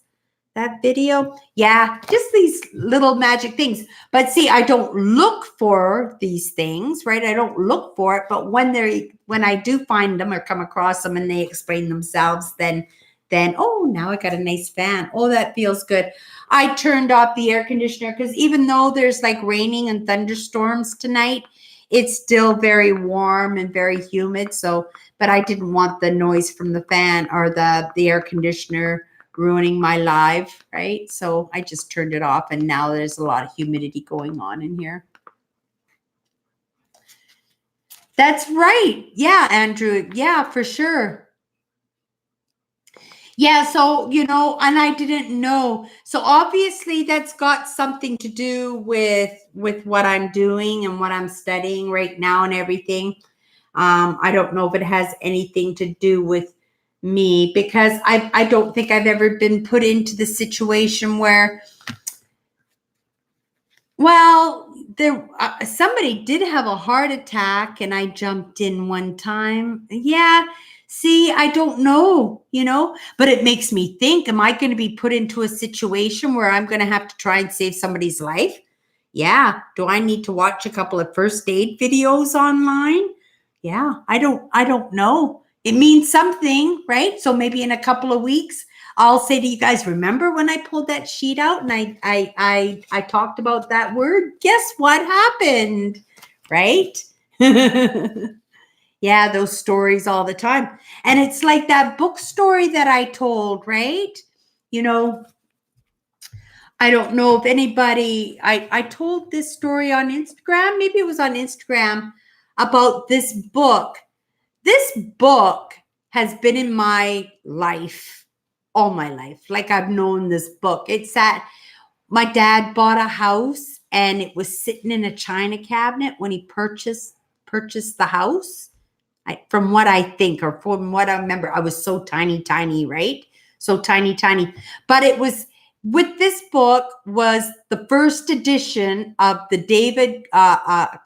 that video. Yeah, just these little magic things. But see, I don't look for these things, right? I don't look for it. But when I do find them or come across them and they explain themselves, then oh, now I got a nice fan. Oh, that feels good. I turned off the air conditioner because even though there's like raining and thunderstorms tonight, it's still very warm and very humid. So, but I didn't want the noise from the fan or the air conditioner ruining my live, right? So I just turned it off, and now there's a lot of humidity going on in here. That's right. Yeah, Andrew. Yeah, for sure. Yeah, so, and I didn't know. So obviously that's got something to do with what I'm doing and what I'm studying right now and everything. I don't know if it has anything to do with me, because I don't think I've ever been put into the situation where, well, somebody did have a heart attack and I jumped in one time. Yeah. See, I don't know, but it makes me think, am I going to be put into a situation where I'm going to have to try and save somebody's life? Yeah. Do I need to watch a couple of first aid videos online? Yeah. I don't know. It means something, right? So maybe in a couple of weeks, I'll say to you guys, remember when I pulled that sheet out and I talked about that word? Guess what happened, right? Yeah, those stories all the time. And it's like that book story that I told, right? I don't know if anybody, I told this story on Instagram. Maybe it was on Instagram about this book. This book has been in my life all my life. Like, I've known this book. It's that my dad bought a house and it was sitting in a china cabinet when he purchased the house. From what I think, or from what I remember, I was so tiny, right? So tiny. But it was, with this book was the first edition of the David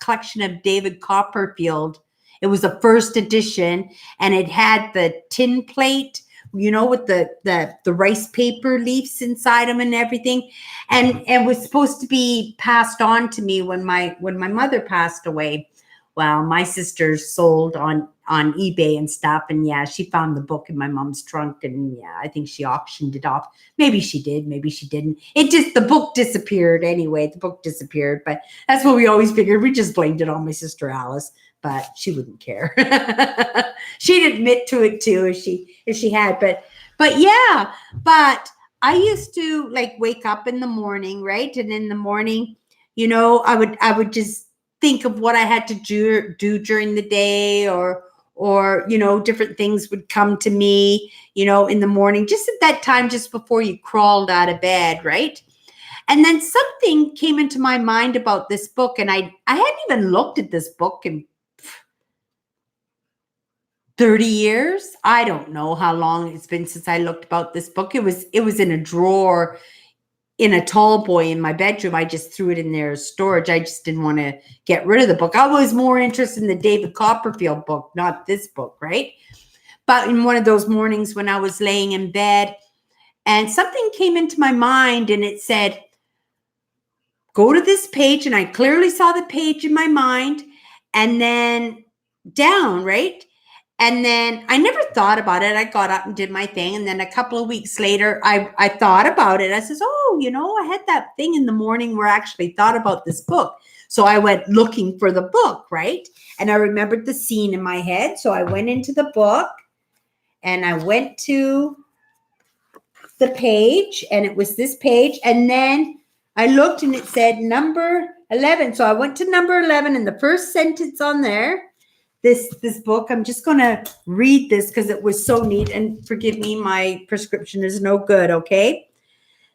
collection of David Copperfield. It was the first edition, and it had the tin plate, with the rice paper leaves inside them and everything, and was supposed to be passed on to me when my mother passed away. Well, my sister sold on eBay and stuff, and yeah, she found the book in my mom's trunk, and yeah, I think she auctioned it off. Maybe she did, maybe she didn't. The book disappeared anyway. The book disappeared, but that's what we always figured. We just blamed it on my sister Alice, but she wouldn't care. She'd admit to it too if she had, but yeah, but I used to like wake up in the morning, right? And in the morning, I would just think of what I had to do during the day, or different things would come to me, in the morning, just at that time, just before you crawled out of bed, right? And then something came into my mind about this book, and I hadn't even looked at this book in 30 years. I don't know how long it's been since I looked about this book. It was in a drawer in a tall boy in my bedroom. I just threw it in there as storage. I just didn't want to get rid of the book. I was more interested in the David Copperfield book, not this book, right? But in one of those mornings when I was laying in bed, and something came into my mind, and it said, go to this page. And I clearly saw the page in my mind, and then down, right? And then I never thought about it. I got up and did my thing. And then a couple of weeks later, I thought about it. I says, oh, I had that thing in the morning where I actually thought about this book. So I went looking for the book, right? And I remembered the scene in my head. So I went into the book, and I went to the page, and it was this page. And then I looked, and it said number 11. So I went to number 11, and the first sentence on there, this book, I'm just going to read this because it was so neat. And forgive me, my prescription is no good, okay?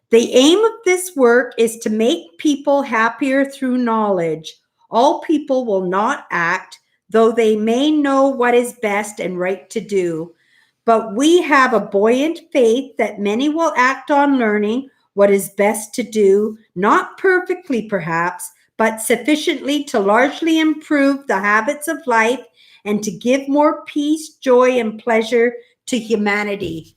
The aim of this work is to make people happier through knowledge. All people will not act, though they may know what is best and right to do. But we have a buoyant faith that many will act on learning what is best to do, not perfectly perhaps, but sufficiently to largely improve the habits of life and to give more peace, joy, and pleasure to humanity.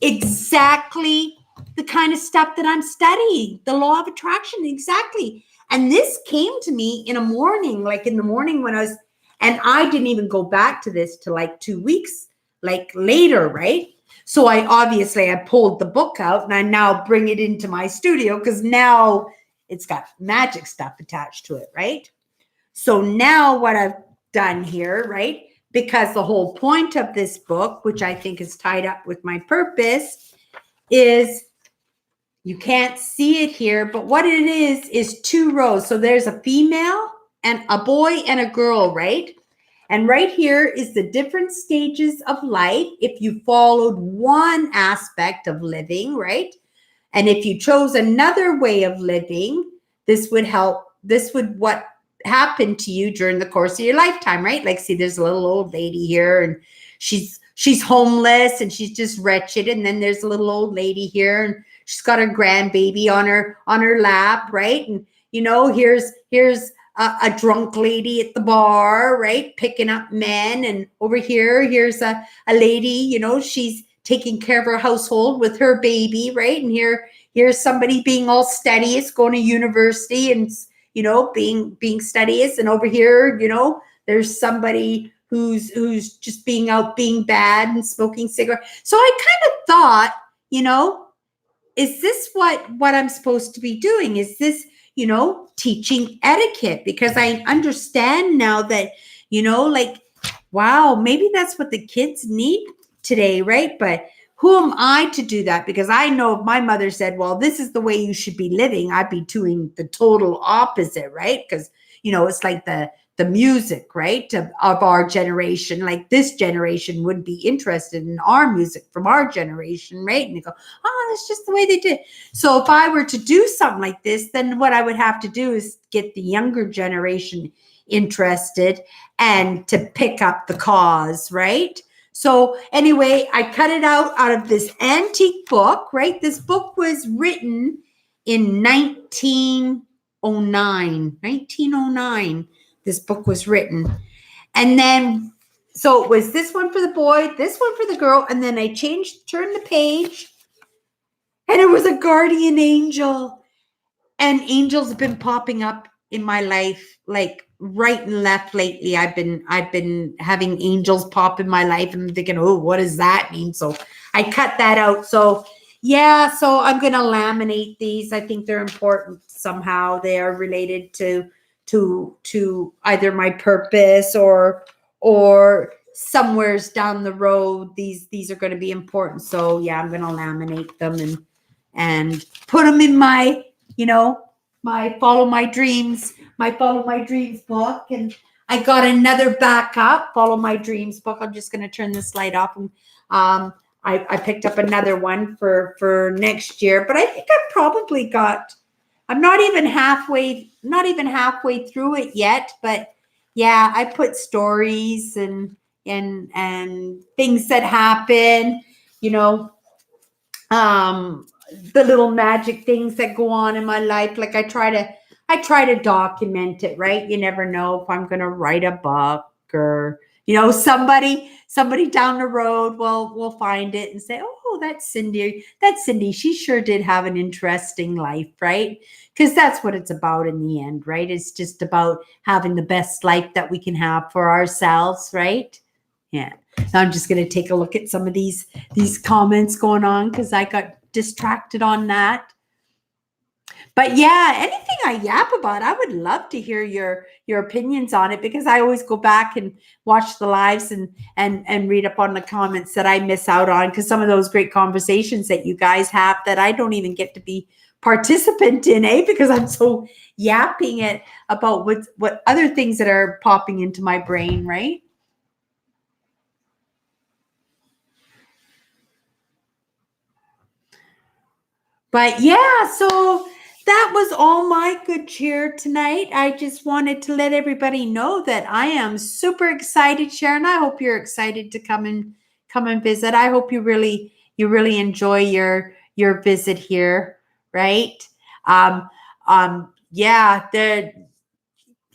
Exactly the kind of stuff that I'm studying, the law of attraction, exactly. And this came to me in a morning, like in the morning when and I didn't even go back to this till like 2 weeks, like later, right? So I pulled the book out, and I now bring it into my studio because now it's got magic stuff attached to it, right? So now what I've done here, right? Because the whole point of this book, which I think is tied up with my purpose, is you can't see it here, but what it is 2 rows. So there's a female and a boy and a girl, right? And right here is the different stages of life if you followed one aspect of living, right? And if you chose another way of living, this would what happened to you during the course of your lifetime, right? Like, see, there's a little old lady here, and she's homeless, and she's just wretched. And then there's a little old lady here, and she's got her grandbaby on her lap, right? And here's a drunk lady at the bar, right, picking up men. And over here's a lady, she's taking care of her household with her baby, right? And here's somebody being all studious, going to university, and being studious. And over here, there's somebody who's just being bad and smoking cigarettes. So I kind of thought, is this what I'm supposed to be doing? Is this, teaching etiquette? Because I understand now that, like, wow, maybe that's what the kids need today, right? But who am I to do that? Because I know if my mother said, well, this is the way you should be living, I'd be doing the total opposite, right? Because, it's like the music, right, of our generation. Like, this generation would be interested in our music from our generation, right? And they go, oh, that's just the way they did. So if I were to do something like this, then what I would have to do is get the younger generation interested and to pick up the cause, right? So anyway, I cut it out of this antique book, right? This book was written in 1909. This book was written. And then, so it was this one for the boy, this one for the girl. And then I turned the page, and it was a guardian angel. And angels have been popping up in my life like right and left lately. I've been having angels pop in my life, and I'm thinking, oh, what does that mean? So I cut that out. So yeah, so I'm gonna laminate these. I think they're important somehow. They are related to either my purpose or somewheres down the road. These are going to be important. So yeah, I'm going to laminate them and put them in my, my follow my dreams book. And I got another backup follow my dreams book. I'm just going to turn this light off. And I picked up another one for next year, but I think I've probably got, I'm not even halfway through it yet, but yeah, I put stories and things that happen, you know, the little magic things that go on in my life. Like I try to document it, right? You never know if I'm going to write a book or, somebody down the road will find it and say, oh, that's Cindy. She sure did have an interesting life, right? Because that's what it's about in the end, right? It's just about having the best life that we can have for ourselves, right? Yeah. So I'm just going to take a look at some of these comments going on because I got distracted on that. But yeah, anything I yap about, I would love to hear your opinions on it, because I always go back and watch the lives and read up on the comments that I miss out on, because some of those great conversations that you guys have that I don't even get to be participant in, because I'm so yapping it about what other things that are popping into my brain, right? But yeah, so that was all my good cheer tonight. I just wanted to let everybody know that I am super excited, Sharon. I hope you're excited to come and visit. I hope you really enjoy your visit here, right? Yeah,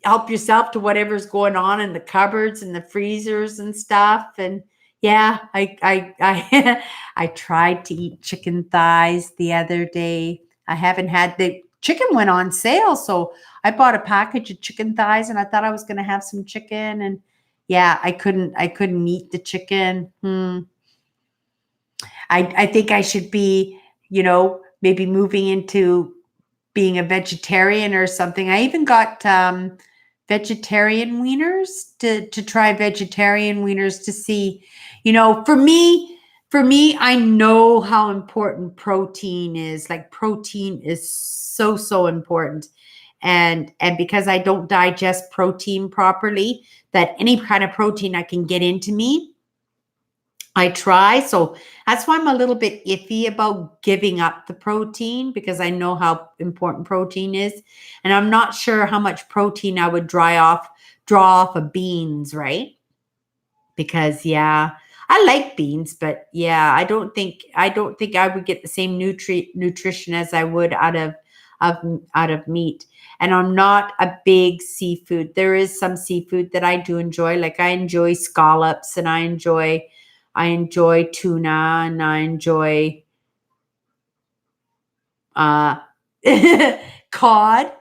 help yourself to whatever's going on in the cupboards and the freezers and stuff. And yeah, I I tried to eat chicken thighs the other day. I haven't had the chicken went on sale, so I bought a package of chicken thighs, and I thought I was going to have some chicken, and yeah, I couldn't eat the chicken. I think I should be, maybe moving into being a vegetarian or something. I even got vegetarian wieners to try vegetarian wieners to see, for me, I know how important protein is. Like protein is so important. And because I don't digest protein properly, that any kind of protein I can get into me, I try. So that's why I'm a little bit iffy about giving up the protein, because I know how important protein is. And I'm not sure how much protein I would draw off of beans, right? Because yeah, I like beans, but yeah, I don't think I would get the same nutrition as I would out of meat. And I'm not a big seafood. There is some seafood that I do enjoy. Like I enjoy scallops, and I enjoy tuna, and I enjoy uh cod,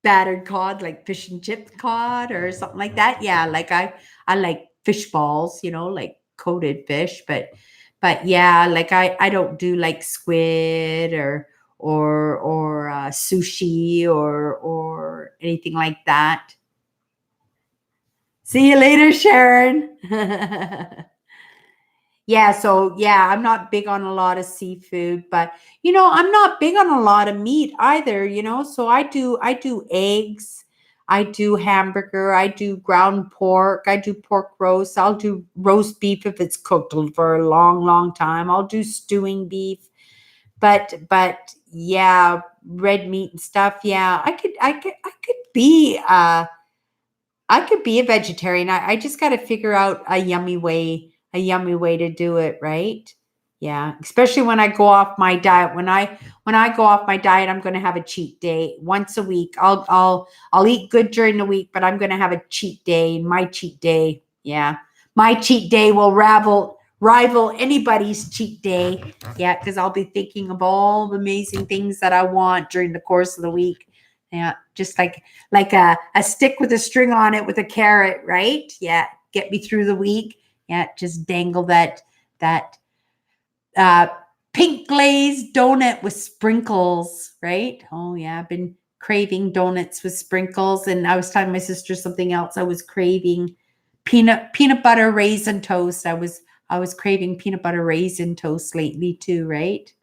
battered cod, like fish and chip cod or something like that. Yeah, like I like fish balls, like coated fish, but yeah, like I don't do like squid or sushi or anything like that. See you later, Sharon. Yeah, so yeah, I'm not big on a lot of seafood, but I'm not big on a lot of meat either, So I do eggs, I do hamburger, I do ground pork, I do pork roast, I'll do roast beef if it's cooked for a long time. I'll do stewing beef. But yeah, red meat and stuff. Yeah, I could be a vegetarian. I just got to figure out a yummy way to do it, right? Yeah, especially when I go off my diet. When I go off my diet, I'm going to have a cheat day once a week. I'll eat good during the week, but I'm going to have a cheat day. My cheat day, yeah, my cheat day will rival anybody's cheat day. Yeah, because I'll be thinking of all the amazing things that I want during the course of the week. Yeah, just like a stick with a string on it with a carrot, right? Yeah, get me through the week. Yeah, just dangle that uh, pink glazed donut with sprinkles, right? Oh yeah, I've been craving donuts with sprinkles, and I was telling my sister something else. I was craving peanut butter raisin toast. I was craving peanut butter raisin toast lately too, right?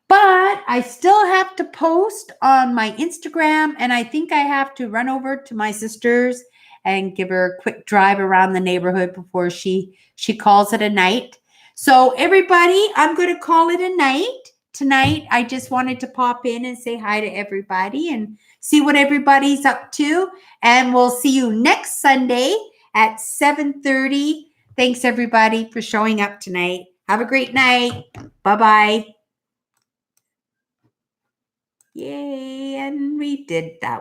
But I still have to post on my Instagram, and I think I have to run over to my sister's and give her a quick drive around the neighborhood before she calls it a night. So everybody, I'm going to call it a night tonight. I just wanted to pop in and say hi to everybody and see what everybody's up to, and we'll see you next Sunday at 7:30. Thanks everybody for showing up tonight. Have a great night. Bye-bye. Yay, and we did that.